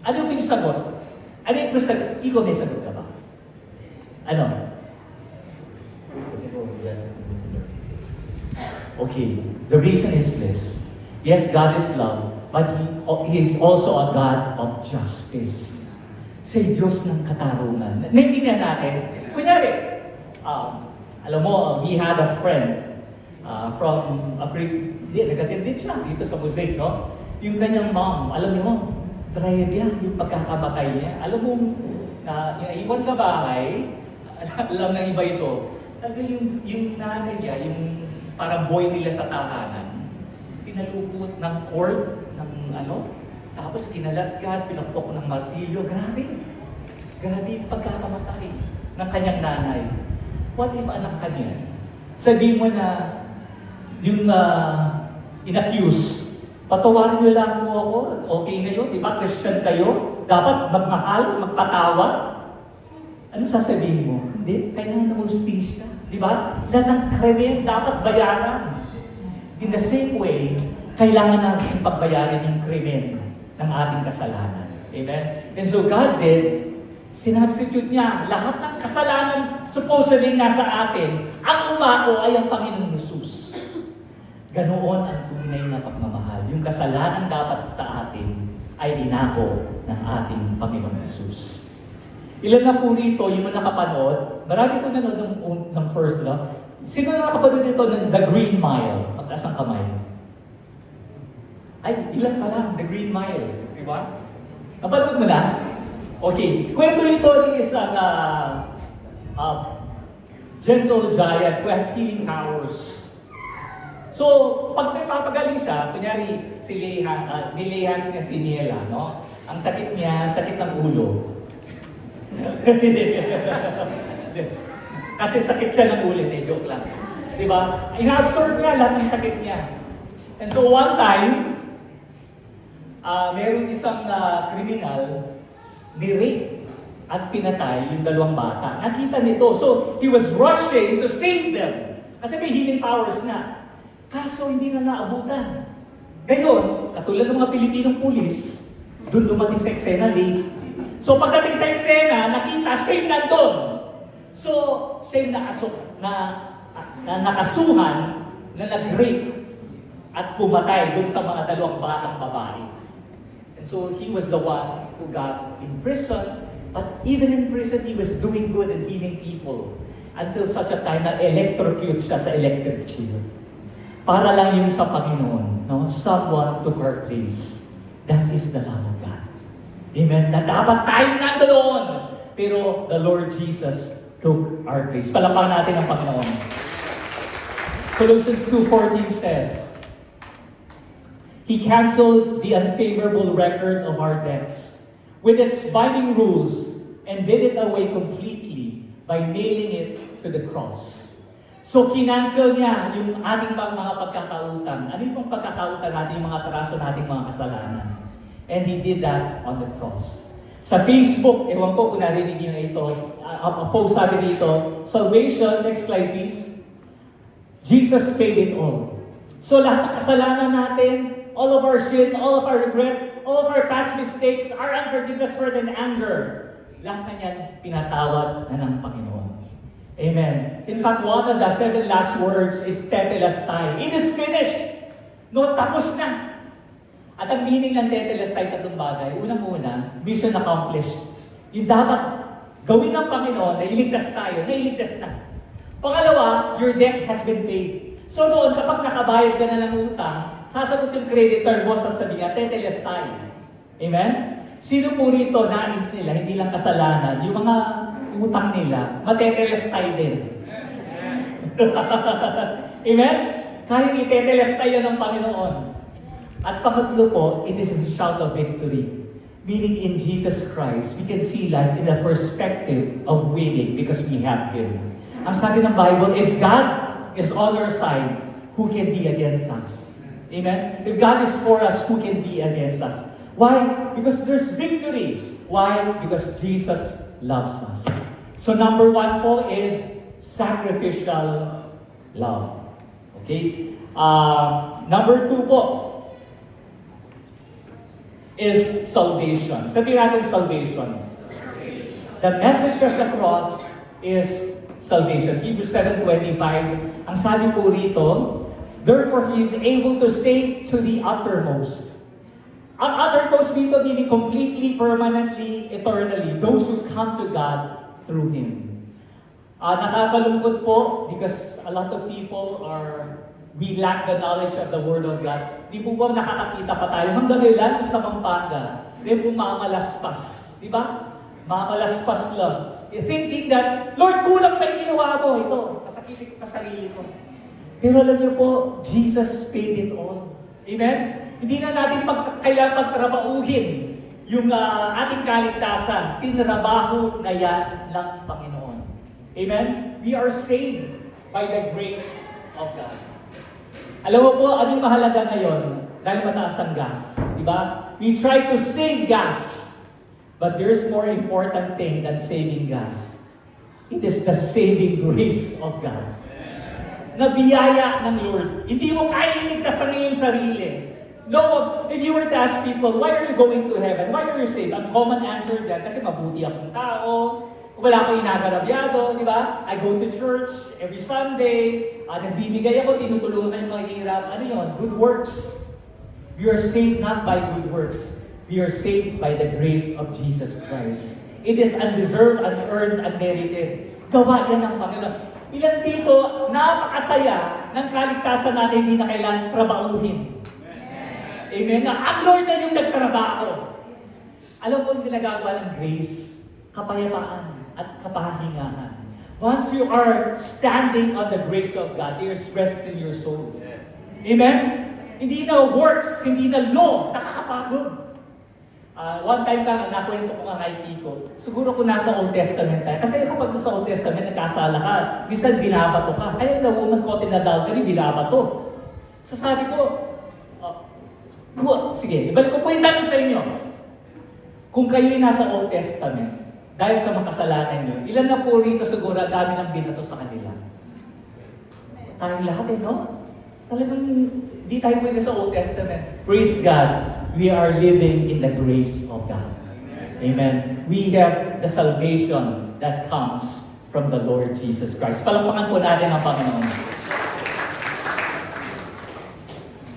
Speaker 1: Ano yung sagot? Ano yung sagot? Ikaw may sagot ka ba? Ano? Kasi ko, just consider. Okay. The reason is this. Yes, God is love, but He is also a God of justice. Sa Diyos ng katarungan. Naintindihan natin. Kunyari, alam mo, we had a friend from a nag-attend din siya dito sa mosaic, no? Yung kanyang mom, alam niyo, tragedya, yung pagkakamatay niya. Alam mo, na iwan sa bahay, alam ng iba ito, yung nanay niya, yung parang boy nila sa tahanan, pinalupot ng cord, ng tapos kinalatkat, pinakpok ng martilyo. Grabe. Grabe yung pagkakamatay ng kanyang nanay. What if anak ka niya? Sabihin mo na yung in-accuse, patawarin niyo lang po ako, okay na yun, di ba? Christian kayo, dapat magmahal, magpatawad. Anong sasabihin mo? Hindi, kailangan ng justisya. Di ba? Lahat ng krimen dapat bayaran. In the same way, kailangan natin pagbayaran yung krimen ng ating kasalanan. Amen? And so God did, sinubstitute niya lahat ng kasalanan supposedly nasa atin. Ang umako ay ang Panginoong Jesus. Ganoon ang tunay na pagmamahal. Yung kasalanan dapat sa atin ay inako ng ating Panginoong Jesus. Ilan na po rito yung nakapanood? Marami po nanood ng first love. Sino na nakapanood dito ng The Green Mile? Magtaas ang kamay. Ay, ilan pa lang, The Green Mile. Diba? Napanood mo na? Okay. Kwento ito ng isang gentle giant who has healing powers. So, pag nagpapagaling siya, kunyari, nilihans niya si Niela, no? Ang sakit niya, sakit ng ulo. Kasi sakit siya ng ulo, joke lang. Diba? Ina-absorb niya lahat ng sakit niya. And so, one time, meron isang kriminal, ni-rape at pinatay yung dalawang bata. Nakita nito. So, he was rushing to save them. Kasi may healing powers na. Kaso, hindi na naabutan. Ngayon, katulad ng mga Pilipinong pulis, doon dumating sa eksena late. So, pagdating sa eksena, nakita siya yung nandun. So, siya yung nakasuhan na nag-rape at pumatay doon sa mga dalawang batang babae. And so he was the one who got in prison, but even in prison, he was doing good and healing people until such a time na electrocute siya sa electric chair. Para lang yung sa Panginoon, no? Someone took her place. That is the love of God. Amen? Na dapat tayong nandoon. Pero the Lord Jesus took our place. Palapakan natin ang Panginoon. Colossians 2:14 says, He canceled the unfavorable record of our debts with its binding rules and did it away completely by nailing it to the cross. So, kinancel niya yung ating mga pagkakautang. Ano yung pagkakautang natin, yung mga atraso nating mga kasalanan? And He did that on the cross. Sa Facebook, ewan ko kung narinig niyo na ito, post sabi dito, salvation, next slide please. Jesus paid it all. So lahat ng kasalanan natin, all of our sin, all of our regret, all of our past mistakes, our unforgiveness, hurt, and anger, lahat na yan pinatawad na ng Panginoon. Amen. In fact, one of the 7 last words is tetelestai. It is finished. No, tapos na. At ang meaning ng tetelestai, tatlong bagay. Unang-una, mission accomplished. Yung dapat gawin ng Panginoon, na iligtas tayo, na iligtas na. Pangalawa, your debt has been paid. So noon, kapag nakabayad ka na ng utang, sasagot yung creditor mo, sasabihin niya, tetelestai. Amen? Sino po rito nais nila, hindi lang kasalanan, yung mga utang nila, matetelestai din. Amen? Kaya itetelestai yan ng Panginoon. At pangatlo po, it is a shout of victory. Meaning in Jesus Christ, we can see life in the perspective of winning because we have Him. Ang sabi ng Bible, if God is on our side, who can be against us? Amen? If God is for us, who can be against us? Why? Because there's victory. Why? Because Jesus loves us. So number 1 po is sacrificial love. Okay? Number 2 po is salvation. Sabihin natin salvation. The message of the cross is salvation. Hebrews 7:25. Ang sabi po rito, therefore He is able to save to the uttermost. Ang uttermost dito meaning completely, permanently, eternally. Those who come to God through Him. Nakakalungkot po because a lot of people we lack the knowledge of the Word of God. Di po ba nakakakita pa tayo? Manggabilan sa Pampanga, di po mamalaspas. Di ba? Mamalaspas lang. Thinking that, Lord, kulang pa yung ginawa mo. Ito, kasakitin ko pa sarili ko. Pero alam niyo po, Jesus paid it all. Amen? Hindi na natin kailangan pagtrabauhin yung ating kaligtasan. Tinrabaho na yan ng Panginoon. Amen? We are saved by the grace of God. Alam mo po, ano yung mahalaga ngayon? Dahil mataas ang gas. Diba? We try to save gas. But there's more important thing than saving gas. It is the saving grace of God. Na biyaya ng Lord. Hindi mo kaya iligtas ang iyong sarili. No, if you were to ask people, why are you going to heaven? Why are you saved? Ang common answer dyan, kasi mabuti akong tao, wala akong inagarabyado, di ba? I go to church every Sunday, nagbibigay ako, tinutulungan ko yung mahirap. Ano yun? Good works. We are saved not by good works. We are saved by the grace of Jesus Christ. It is undeserved, unearned, unmerited. Gawa yan ng Panginoon. Ilan dito, napakasaya ng kaligtasan natin, hindi na kailangan trabauhin. Amen? Na ang Lord na yung nagtrabaho. Alam mo yung ginagawa ng grace, kapayapaan at kapahingahan. Once you are standing on the grace of God, there's rest in your soul. Amen? Hindi na works, hindi na law, nakakapagod. One time ka, nakwento ko nga kay Kiko, siguro kung nasa Old Testament tayo, kasi kapag sa Old Testament, nagkasala ka, minsan binabato ka. Ayun, the woman caught in adultery, binabato. So sabi ko, sige, ibalik ko po yung tanong sa inyo. Kung kayo'y nasa Old Testament, dahil sa makasalanan nyo, ilan na po rito siguro dami ng binato sa kanila? Tayong lahat no? Talagang di tayo pwede sa Old Testament. Praise God. We are living in the grace of God. Amen. We have the salvation that comes from the Lord Jesus Christ. Palakpakan po natin ang Panginoon.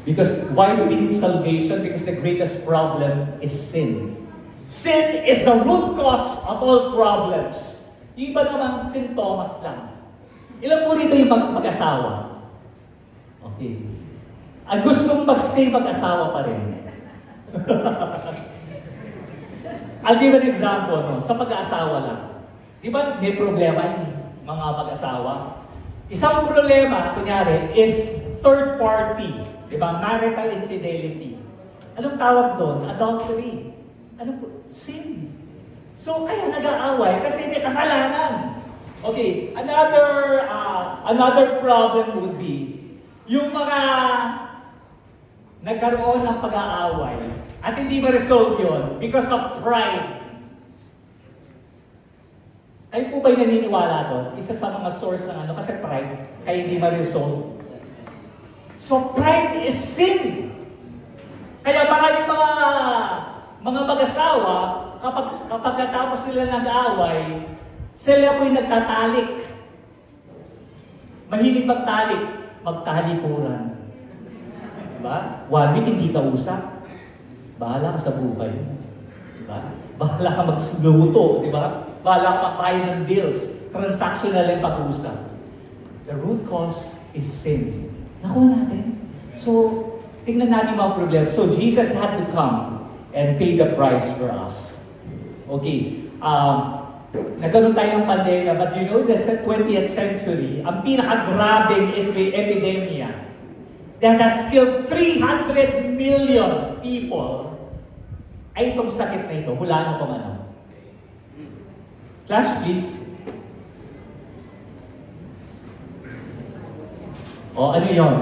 Speaker 1: Because why do we need salvation? Because the greatest problem is sin. Sin is the root cause of all problems. Yung iba namang sintomas lang. Ilan po rito yung mag-asawa? Okay. Ang gustong magstay mag-asawa pa rin. I'll give an example, no? Sa pag-aasawa lang. Di ba may problema yung mga mag-asawa? Isang problema, kunyari, is third party. Di ba? Marital infidelity. Anong tawag doon? Adultery. Ano po? Sin. So, kaya nag-aaway kasi may kasalanan. Okay, another problem would be yung mga nagkaroon ng pag-aaway At hindi ma-resolve yun because of pride. Kayo po ba'y naniniwala doon? Isa sa mga source ng kasi pride, kaya hindi ma-resolve. So pride is sin. Kaya marami mga mag-asawa, kapag katapos sila nag-aaway, sila po'y nagtatalik. Mahilig magtalikuran. Diba? 1 week hindi ka usap. Bahala ka sa buhay. Diba? Bahala ka magluto. Diba? Bahala ka magbayad ng bills. Transactional yung pag-usap. The root cause is sin. Nakuha natin. So, tingnan natin mga problema. So, Jesus had to come and pay the price for us. Okay. Nagkaroon tayo ng pandemya, but you know, the 20th century, ang pinakagrabing epidemia that has killed 300 million people ay itong sakit na ito. Hulaan mo kung ano. Flash, please. O, ano yun?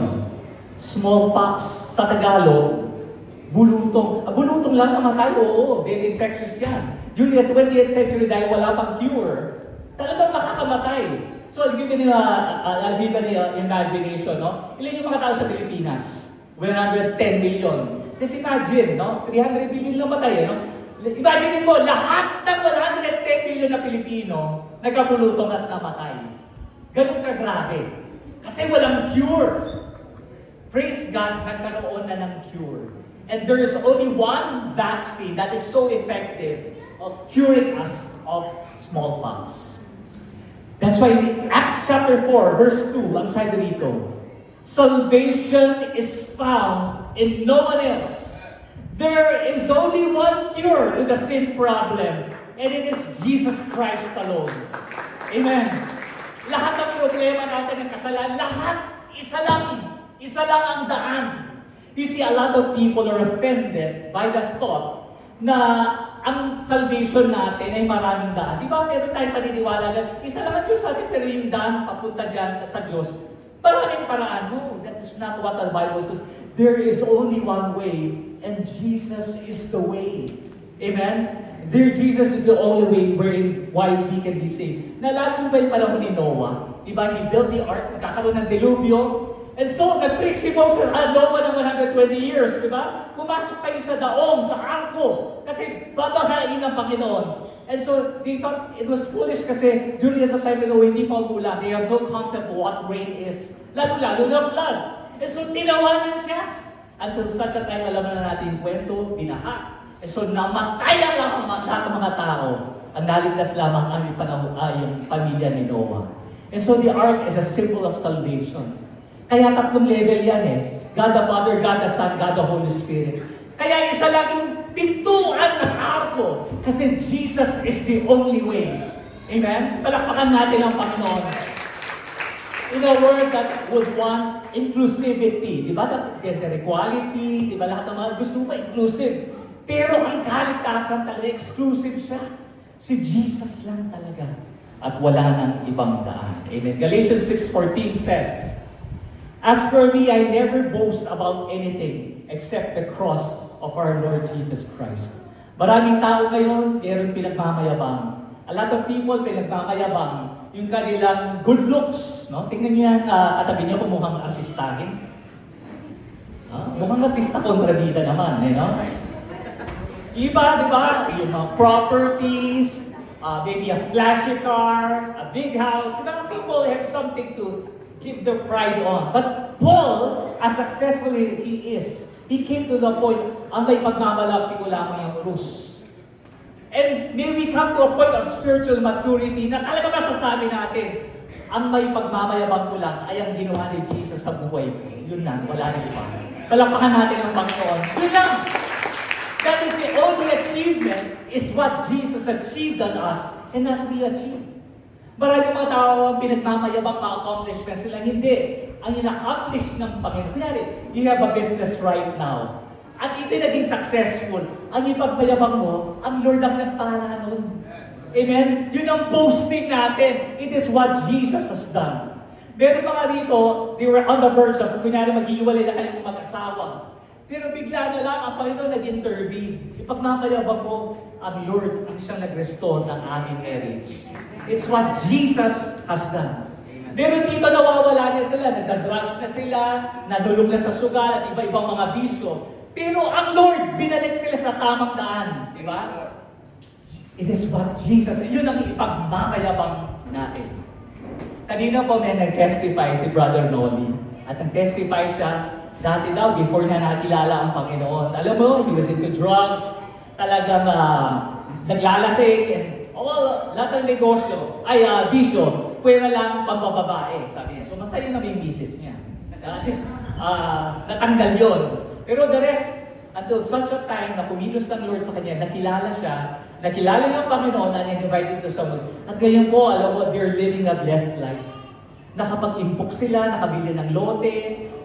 Speaker 1: Smallpox sa Tagalog, bulutong. Bulutong lang namatay, oo, very infectious yan. During the 20th century, dahil wala pang cure, talagang makakamatay. So, I'll give you an imagination, no? Ilan yung mga tao sa Pilipinas? 110 million. Just imagine, no? 300 million lang matay, no? Imagine mo, lahat ng 110 million na Pilipino nagkabulutong at namatay. Ganun ka grabe. Kasi walang cure. Praise God, nagkaroon na ng cure. And there is only one vaccine that is so effective of curing us of smallpox. That's why Acts chapter 4, verse 2, ang sabi dito, salvation is found in no one else. There is only one cure to the sin problem, and it is Jesus Christ alone. Amen. Lahat ng problema natin ng kasalanan, lahat, isa lang ang daan. You see, a lot of people are offended by the thought na ang salvation natin ay maraming daan. Di ba, meron tayong paniniwala na isa lang ang Diyos natin, pero yung daan papunta dyan sa Diyos, maraming paraan. No, that is not what the Bible says. There is only one way, and Jesus is the way. Amen? Dear Jesus is the only way wherein why we can be saved. Nalalo ba yung panahon ni Noah? Di ba, he built the ark, nagkakaroon ng delubyo, and so, nag-preach si Moses sa Noah ng 120 years, di ba? Pumasok kayo sa daong, sa arko, kasi babahain ng Panginoon. And so, they thought it was foolish kasi during the time na hindi pa umulan, they have no concept of what rain is. Lalo-lalo na flood. And so, tinawanan siya. Until such a time, alam na natin yung kwento, binaha. And so, namatay ang lahat ng mga tao. Ang naligtas lamang ang yung pamilya ni Noah. And so, the ark is a symbol of salvation. Kaya 3 level yan eh. God the Father, God the Son, God the Holy Spirit. Kaya isa lang yung pintuan ng arko. Kasi Jesus is the only way. Amen? Palakpakan natin ang Panginoon. In a world that would want inclusivity. Di ba? Gender equality. Di ba? Lahat ng mga gusto pa inclusive. Pero ang kaligtasan talaga, exclusive siya. Si Jesus lang talaga. At wala nang ibang daan. Amen? Galatians 6:14 says, as for me, I never boast about anything except the cross of our Lord Jesus Christ. Maraming tao ngayon, meron pinagmamayabang. A lot of people pinagmamayabang yung kanilang good looks. No? Tingnan niyo yan, katabi niyo kung mukhang artistahin. Mukhang artista kontrabida naman. Eh, no? Iba, di ba? Yung mga properties, maybe a flashy car, a big house. Diba? People have something to give their pride on. But Paul, as successful as he is, he came to the point, ang may pagmamalaki ko lamang yung krus. And may we come to a point of spiritual maturity na talaga masasabi natin, ang may pagmamayabang ko lang ay ang ginawa ni Jesus sa buhay ko. Yun lang, wala rin iba. Palakpakan natin ang Panginoon. Yun lang! That is the only achievement is what Jesus achieved on us and not we achieved. Maraming mga tao ang pinagmamayabang mga accomplishments sila. Hindi. Ang in-accomplish ng Panginoon. Kunyari, you have a business right now. At ito naging successful. Ang ipagmayabang mo, ang Lord ang nagpala nun. Amen? Yun ang boasting natin. It is what Jesus has done. Meron mga rito, they were on the verge of, kunyari, maghihiwalay na kayong mag-asawa. Pero bigla na lang ang Panginoon nag-intervene. Ipagmamayabang mo, ang Lord ang siyang nag-restore ng aming marriage. It's what Jesus has done. Pero dito nawawala na sila, nagda-drugs na sila, nalulong na sa sugal at iba-ibang mga bisyo. Pero ang Lord, binalik sila sa tamang daan. Di ba? It is what Jesus, yun ang ipagmamayabang natin. Kanina po may nag-testify si Brother Noli. At nag-testify siya, dati daw, before na nakilala ang Panginoon. Alam mo, he was into drugs, talagang naglalasing, and lahat ng negosyo, bisyo, pwera lang pambababae, sabi niya. So masaya na may misis niya. At least, natanggal yon. Pero the rest, until such a time na kumilos ng Lord sa kanya, nakilala siya, nakilala niya ang Panginoon and invited to someone. At ngayon po, alam mo, they're living a blessed life. Nakapag-impok sila, nakabili ng lote,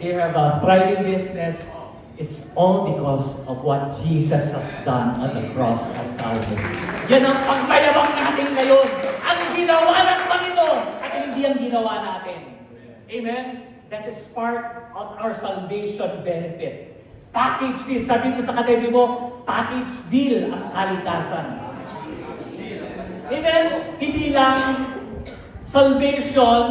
Speaker 1: they have a thriving business. It's all because of what Jesus has done at the cross of Calvary. Yan ang pagmayabang natin ngayon. Ang ginawa ng Panginoon at hindi ang ginawa natin. Amen? That is part of our salvation benefit. Package deal. Sabi mo sa katabi mo, package deal ang kaligtasan. Amen? Hindi lang salvation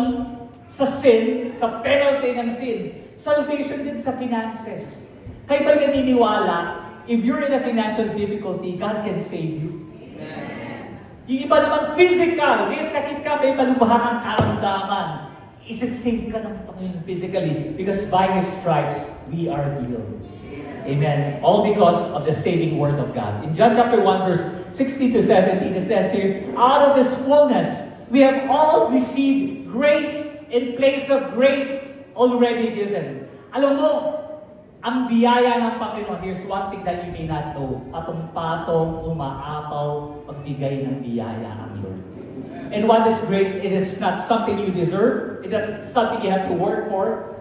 Speaker 1: sa sin, sa penalty ng sin. Salvation din sa finances. Kayo ba'y naniniwala, if you're in a financial difficulty, God can save you? Amen. Yung iba naman physical, may sakit ka, may malubhang karamdaman. Isa-save ka ng Panginoon physically because by His stripes, we are healed. Amen. All because of the saving word of God. In John chapter 1, verse 16 to 17, it says here, out of His fullness, we have all received grace in place of grace already given. Alam mo, ang biyaya ng Panginoon, here's one thing that you may not know. Patong-patong, umaapaw, pagbigay ng biyaya ang Lord. And what is grace? It is not something you deserve. It is something you have to work for.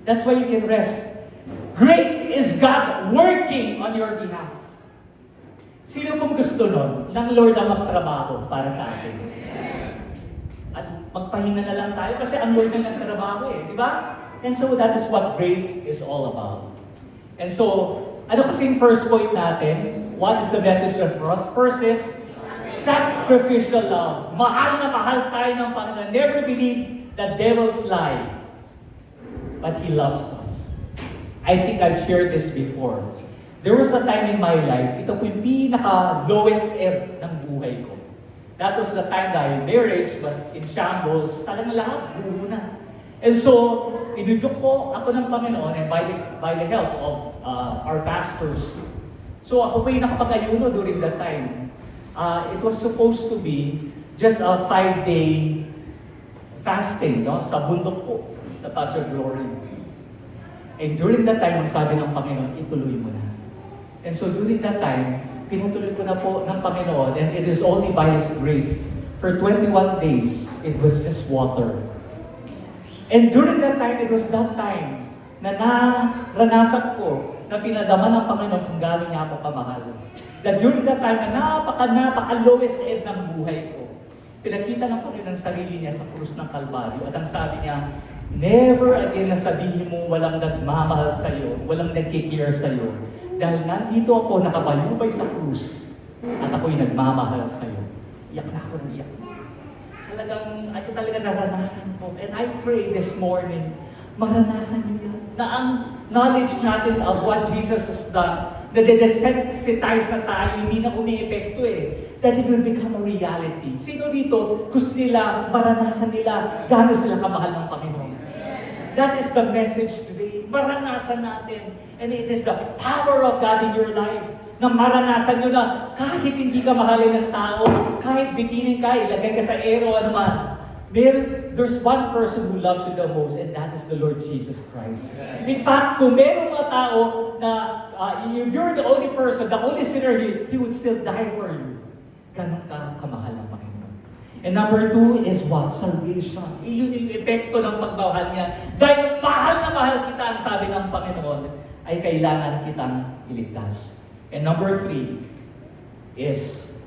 Speaker 1: That's why you can rest. Grace is God working on your behalf. Sino pong gusto nun? Ng Lord ang magtrabaho para sa atin. At magpahinga na lang tayo kasi ang Lord na nagtrabaho eh. Di ba? And so that is what grace is all about. And so, ano kasing first point natin? What is the message of us? First is sacrificial love. Mahal na mahal tayo ng Panginoon. Never believe the devil's lie. But He loves us. I think I've shared this before. There was a time in my life, ito po yung pinaka-lowest ebb ng buhay ko. That was the time that marriage was in shambles. Talagang lahat, buo na. And so, inudyok po ako ng Panginoon and by the help of our pastors. So ako po yung nakapag-ayuno during that time. It was supposed to be just a 5-day fasting, no? Sa bundok po, sa Touch of Glory. And during that time, ang sabi ng Panginoon, ituloy mo na. And so during that time, pinutuloy ko na po ng Panginoon and it is only by His grace. For 21 days, it was just water. And during that time, it was that time na naranasan ko na pinadama ng Panginoon kung gano'n niya ako kamahal. That during that time na napaka-lowest end ng buhay ko, pinakita ng Panginoon ang sarili niya sa krus ng Kalbaryo. At ang sabi niya, never again na sabihin mo walang nagmamahal sa'yo, walang nagkikare sa'yo. Dahil nandito ako nakabayubay sa krus at ako'y nagmamahal sa'yo. Iyak na ako ng iyak. Ito talaga naranasan ko. And I pray this morning, maranasan niyo yan. Na ang knowledge natin of what Jesus has done, na desensitize na tayo, hindi na umi-epekto eh. That it will become a reality. Sino dito, gusto nila, maranasan nila, gano'n sila kamahal ng Panginoon. That is the message today. Maranasan natin. And it is the power of God in your life na maranasan nyo na kahit hindi ka mahalin ng tao, kahit bikinin ka, ilagay ka sa ero, ano man, there's one person who loves you the most and that is the Lord Jesus Christ. In fact, kung merong mga tao na if you're the only person, the only sinner, He would still die for you. Ganon ka kamahal ng Panginoon. And number 2 is what? Salvation. Iyon yung epekto ng pagmamahal niya. Dahil mahal na mahal kita, ang sabi ng Panginoon, ay kailangan kitang iligtas. And number 3 is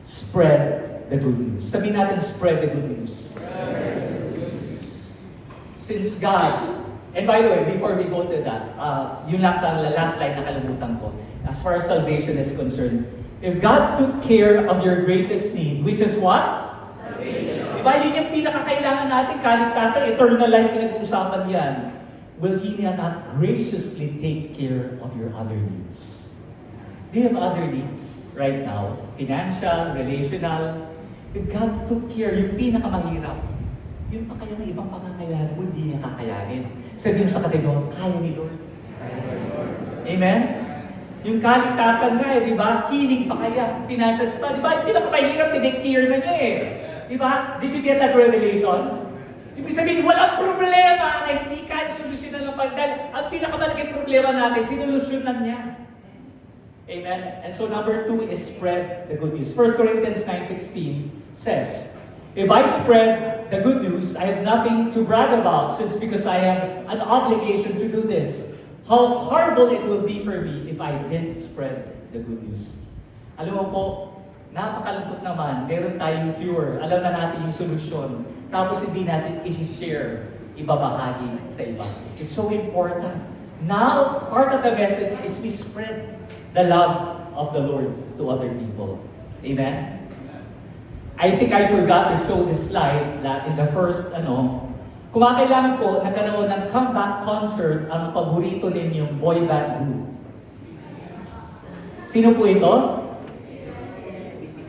Speaker 1: spread the good news. Sabihin natin, spread the good news. Since God And by the way, before we go to that, yun lang ang last line na kalimutan ko. As far as salvation is concerned, if God took care of your greatest need, which is what? Salvation. Diba, yun yung pinakakailangan natin, kaligtasan, eternal life, pinag-uusapan yan. Will He not graciously take care of your other needs? Do you have other needs right now? Financial, relational? If God took care, yung pinakamahirap, yun pa kaya ng ibang pangangailangan mo, hindi niya kakayanin. Sabihin mo sa kategorya, kaya ni Lord. Amen? Yung kaligtasan nga di ba? Healing pa kaya, finances pa, di ba? Yung pinakamahirap, tinake care na niya Di ba? Did you get that revelation? Ibig sabihin, walang problema na hindi kaya solusyonan ng pagdal. Ang pinakamalaking problema natin, sinulusyonan niya. Amen? And so number 2 is spread the good news. 1 Corinthians 9:16 says, if I spread the good news, I have nothing to brag about, since because I have an obligation to do this. How horrible it will be for me if I didn't spread the good news. Alam mo po, napakalungkot naman, meron tayong cure, alam na natin yung solusyon, tapos hindi natin i-share, ibabahagi sa iba. It's so important. Now, part of the message is we spread the love of the Lord to other people. Amen? I think I forgot to show this slide that in the first, kumakailangan po, nagkaroon ng comeback concert ang paborito ninyong boy band group. Sino po ito?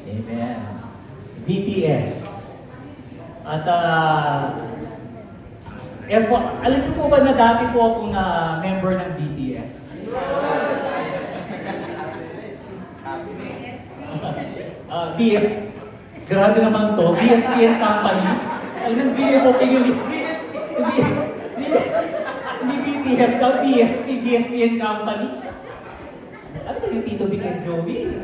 Speaker 1: Amen. BTS. At, alam niyo po ba na dati po akong member ng BTS? BS. Grabe naman to. BSTN Company. Alam mo, binibuking yun. Hindi BTS daw, BSTN Company. Ano ba yung Tito Vic and Joey?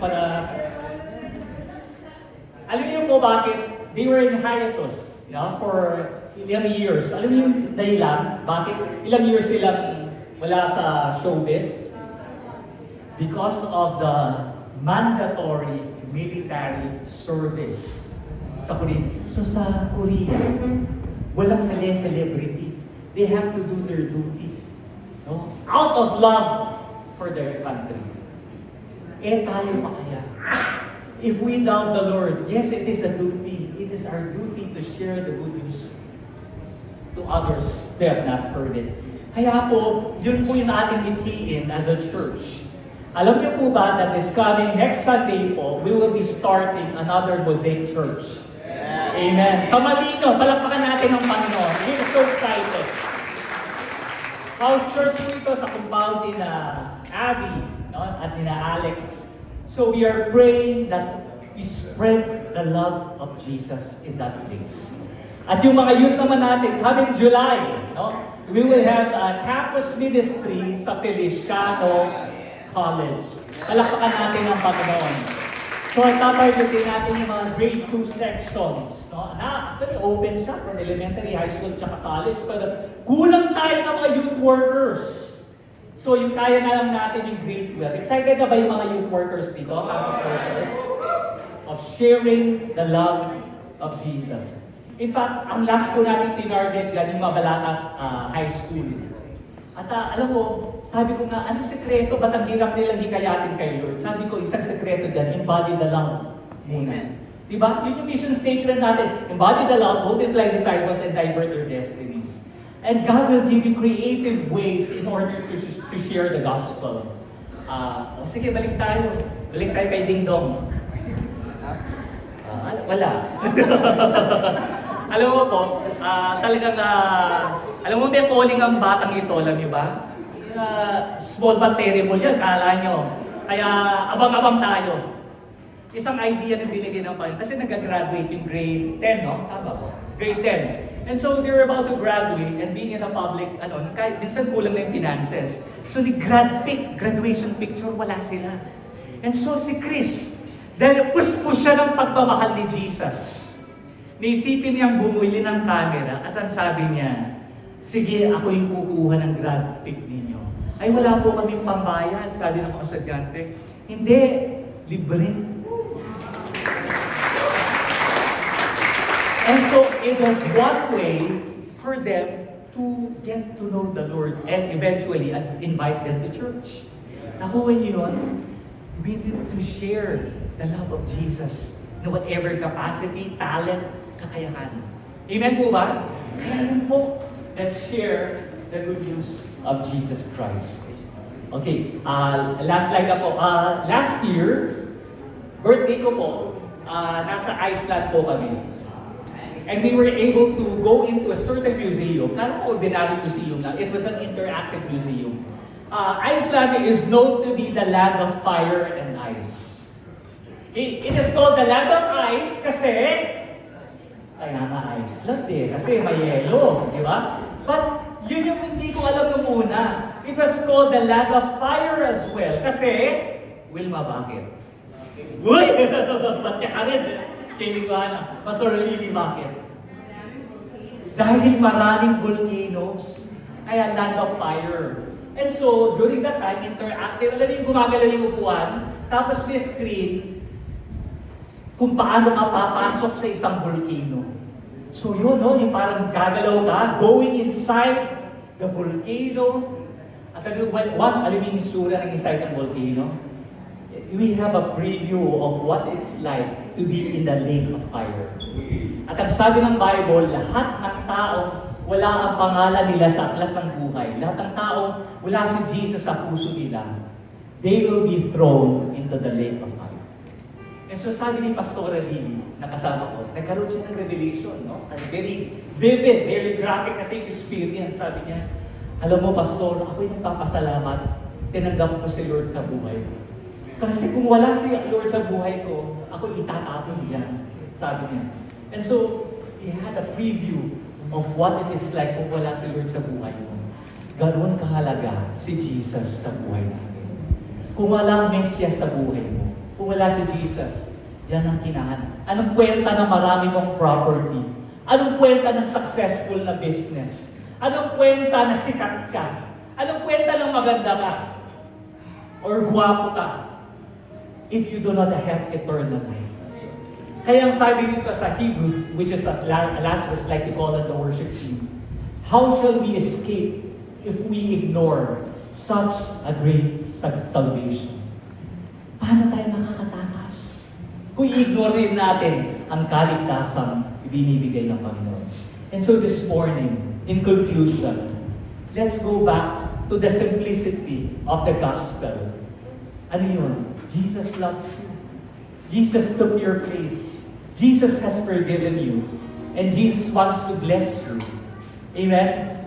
Speaker 1: Alam niyo po bakit? They were in hiatus for ilang years. Alam niyo yung dahilan? Bakit ilang years silang wala sa showbiz? Because of the mandatory military service sa Korea. So sa Korea, walang celebrity. They have to do their duty. No? Out of love for their country. Tayo pa kaya? If we love the Lord, yes, it is a duty. It is our duty to share the good news to others who have not heard it. Kaya po, yun po yung ating mithiin as a church. Alam niyo po ba that this coming next Sunday po, we will be starting another Mosaic Church. Yeah. Amen. Sa Malino, palakpakan natin ang Panginoon. We're so excited. House church po ito sa compound ni Abby at ni Alex. So we are praying that we spread the love of Jesus in that place. At yung mga youth naman natin, coming July, we will have a campus ministry sa Feliciano College. Palakpakan natin ang Panginoon. So, tatargetin natin yung mga grade 2 sections. Actually, open siya from elementary, high school, tsaka college. Pero kulang tayo ng mga youth workers. So, yung kaya na lang natin yung grade 12. Excited na ba yung mga youth workers dito, campus workers? Of sharing the love of Jesus. In fact, ang last po natin tinarget dyan, yung Mabalacat High School. At alam mo, sabi ko nga, anong sekreto? Ba't ang hirap nilang hikayatin kay Lord? Sabi ko, isang sekreto dyan, embody the love muna. Diba? Yun yung mission statement natin. Embody the love, multiply disciples, and divert their destinies. And God will give you creative ways in order to share the gospel. Sige, balik tayo. Balik tayo kay Ding Dong. Wala. Alam mo po, talagang, alam mo may calling ang batang ito, alam niyo ba? Small but terrible yan, kala nyo. Kaya abang-abang tayo. Isang idea na binigay ng Panginoon, kasi nag-graduate yung grade 10, no? Tama po? Grade 10. And so they're about to graduate and being in a public, kahit minsan kulang na yung finances. So the graduation picture, wala sila. And so si Chris, dahil puspos siya ng pagmamahal ni Jesus, naisipin niyang bumili ng camera at ang sabi niya, sige, ako yung kukuha ng grad pic ninyo. Ay, wala po kaming pambayad, sabi ng mga estudyante. Hindi, libre. And so, it was one way for them to get to know the Lord and eventually invite them to church. Nakuha niyo yun? We need to share the love of Jesus in whatever capacity, talent, kakayahan. Amen po ba? Kaya yun po, let's share the good news of Jesus Christ. Okay, last slide na po. Last year, birthday ko po, nasa Iceland po kami. And we were able to go into a certain museum. Kala ko ordinary museum lang. It was an interactive museum. Iceland is known to be the land of fire and ice. Okay? It is called the land of ice kasi kaya nga Iceland kasi may yelo, di ba? But yun yung hindi ko alam nung una. It was called the land of fire as well kasi Wilma, bakit? Uy! Ba't ka rin? Kailing ko Pastor Lily, bakit? Dahil maraming volcanoes, kaya land of fire. And so, during that time, interactive, alam yung gumagalaw yung upuan, tapos may screen kung paano ka papasok sa isang volcano. So yun, no, yung parang gagalaw ka, going inside the volcano. At alam yung isura ng inside ng volcano? We have a preview of what it's like to be in the lake of fire. At ang sabi ng Bible, lahat ng taong wala ang pangalan nila sa aklat ng buhay, lahat ng taong wala si Jesus sa puso nila, they will be thrown into the lake of fire. And so sabi ni Pastora Lily, nakasama ko, nagkaroon siya ng revelation, no? Very vivid, very graphic kasi yung experience. Sabi niya, alam mo Pastor, ako'y nagpapasalamat, tinanggap ko si Lord sa buhay ko. Kasi kung wala si Lord sa buhay ko, ako itatapon diyan, sabi niya. And so, he had a preview of what it is like kung wala si Lord sa buhay mo. Ganoon kahalaga si Jesus sa buhay natin. Kung wala ang Mesias sa buhay mo, kung wala si Jesus, yan ang kinahan. Anong kwenta ng marami mong property? Anong kwenta ng successful na business? Anong kwenta na sikat ka? Anong kwenta ng maganda ka? Or gwapo ka? If you do not have eternal life. Kaya ang sabi dito sa Hebrews, which is as last verse, like to call it the worship team, how shall we escape if we ignore such a great salvation? Paano tayo makakatakas kung i-ignore rin natin ang kaligtasang binibigay ng Panginoon? And so this morning, in conclusion, let's go back to the simplicity of the gospel. Ano yun? Jesus loves you. Jesus took your place. Jesus has forgiven you. And Jesus wants to bless you. Amen?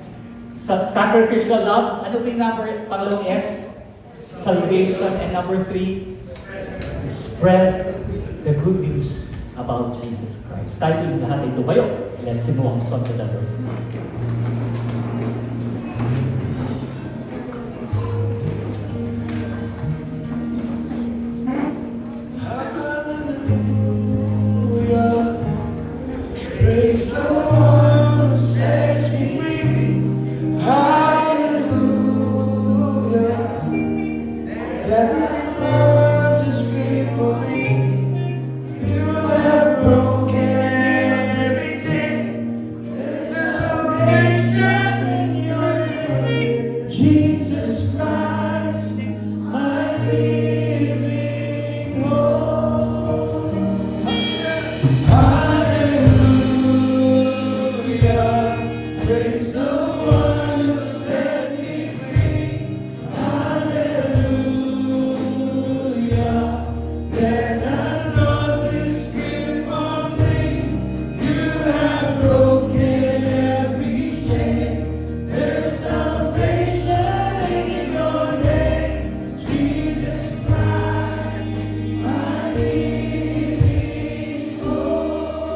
Speaker 1: Sacrificial love. Ano ba yung pangalawang S? Salvation. And number 3, spread the good news about Jesus Christ. Tayo yung lahat ay tumayo. Let's sing one song to the Lord.
Speaker 3: Praise the one who sets me free. Hallelujah. That is the first grip on me. You have broken everything. There's salvation in your name. Jesus Christ, my living hope. Praise the one who set me free. Hallelujah. That has lost its grip on me. You have broken every chain. There's salvation in your name. Jesus Christ, my living hope.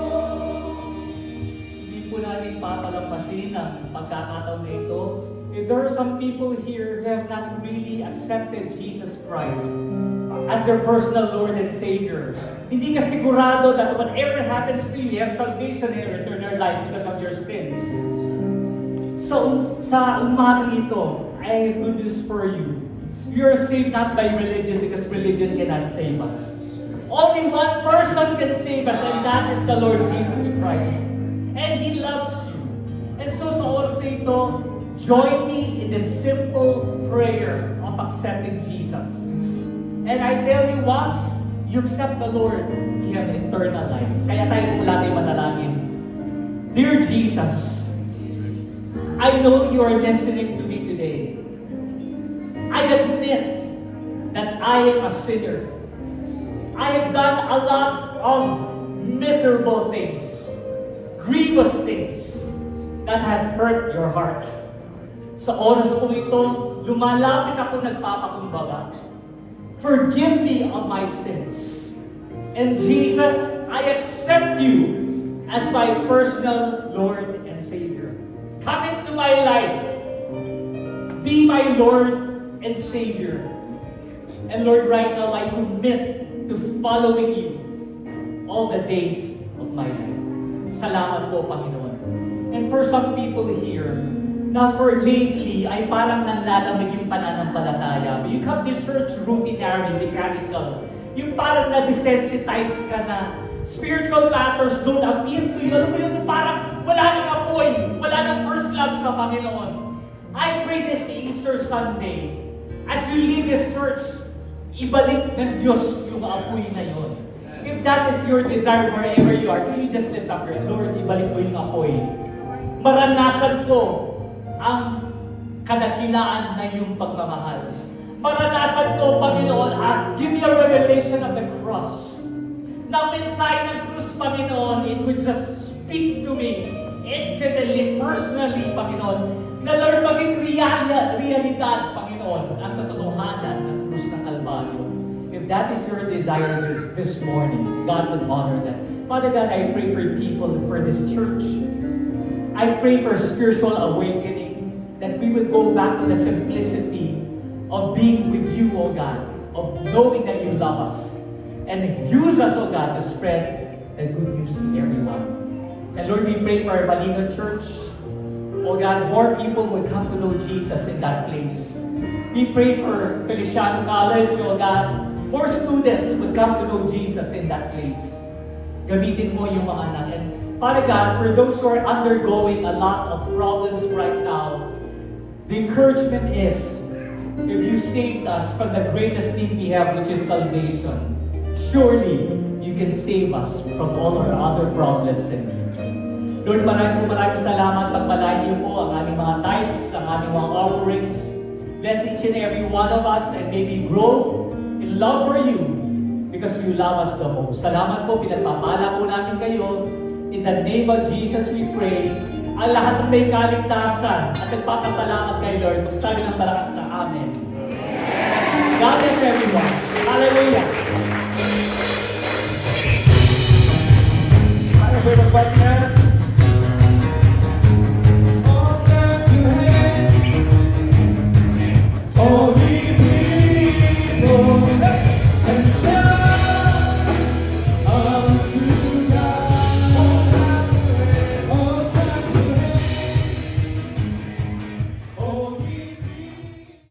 Speaker 1: Hindi po natin papalampasin ang pagkakataon na ito. If there are some people here who have not really accepted Jesus Christ as their personal Lord and Savior, hindi ka sigurado that whatever happens to you, you have salvation in eternal life because of your sins. So, sa umagang ito, I have good news for you. You are saved not by religion because religion cannot save us. Only one person can save us, and that is the Lord Jesus Christ. And He loves you. And so sa oras na ito, join me in the simple prayer of accepting Jesus. And I tell you, once you accept the Lord, you have eternal life. Kaya tayo mula tayo manalangin. Dear Jesus, I know you are listening to me today. I admit that I am a sinner. I have done a lot of miserable things, grievous things that have hurt your heart. Sa oras po ito, lumalapit ako nagpapakumbaba. Forgive me of my sins. And Jesus, I accept you as my personal Lord and Savior. Come into my life. Be my Lord and Savior. And Lord, right now, I commit to following you all the days of my life. Salamat po, Panginoon. And for some people here, na for lately, ay parang nanlalamig yung pananampalataya. You come to church routinary, mechanical. Yung parang na-desensitize ka na. Spiritual matters don't appeal to you. Alam mo yun, parang wala nang apoy, wala nang first love sa Panginoon. I pray this Easter Sunday, as you leave this church, ibalik ng Diyos yung apoy na yun. If that is your desire wherever you are, can you just lift up your Lord, ibalik mo yung apoy. Maranasan ko ang kadakilaan na yung pagmamahal. Maranasan ko, Panginoon, give me a revelation of the cross. Na mensahe ng krus, Panginoon, it would just speak to me intimately, personally, Panginoon, na Lord, maging realidad, Panginoon, ang katotohanan ng krus ng Kalbaryo. If that is your desire this morning, God would honor that. Father God, I pray for people, for this church. I pray for spiritual awakening, that we would go back to the simplicity of being with you, O God, of knowing that you love us, and use us, O God, to spread the good news to everyone. And Lord, we pray for our Balingon Church. O God, more people would come to know Jesus in that place. We pray for Feliciano College, O God, more students would come to know Jesus in that place. Gamitin mo yung mga anak. And Father God, for those who are undergoing a lot of problems right now, the encouragement is, if you saved us from the greatest need we have, which is salvation, surely you can save us from all our other problems and needs. Lord, maraming salamat. Pagpalain niyo po ang aming mga tithes, ang aming mga offerings. Bless each and every one of us and may we grow in love for you because you love us the most. Salamat po, pinagpapala po namin kayo. In the name of Jesus we pray. Ang lahat ng may kaligtasan at nagpapasalamat kay Lord, magsabi ng malakas sa Amen. God bless everyone. Hallelujah.
Speaker 2: Ano ba yung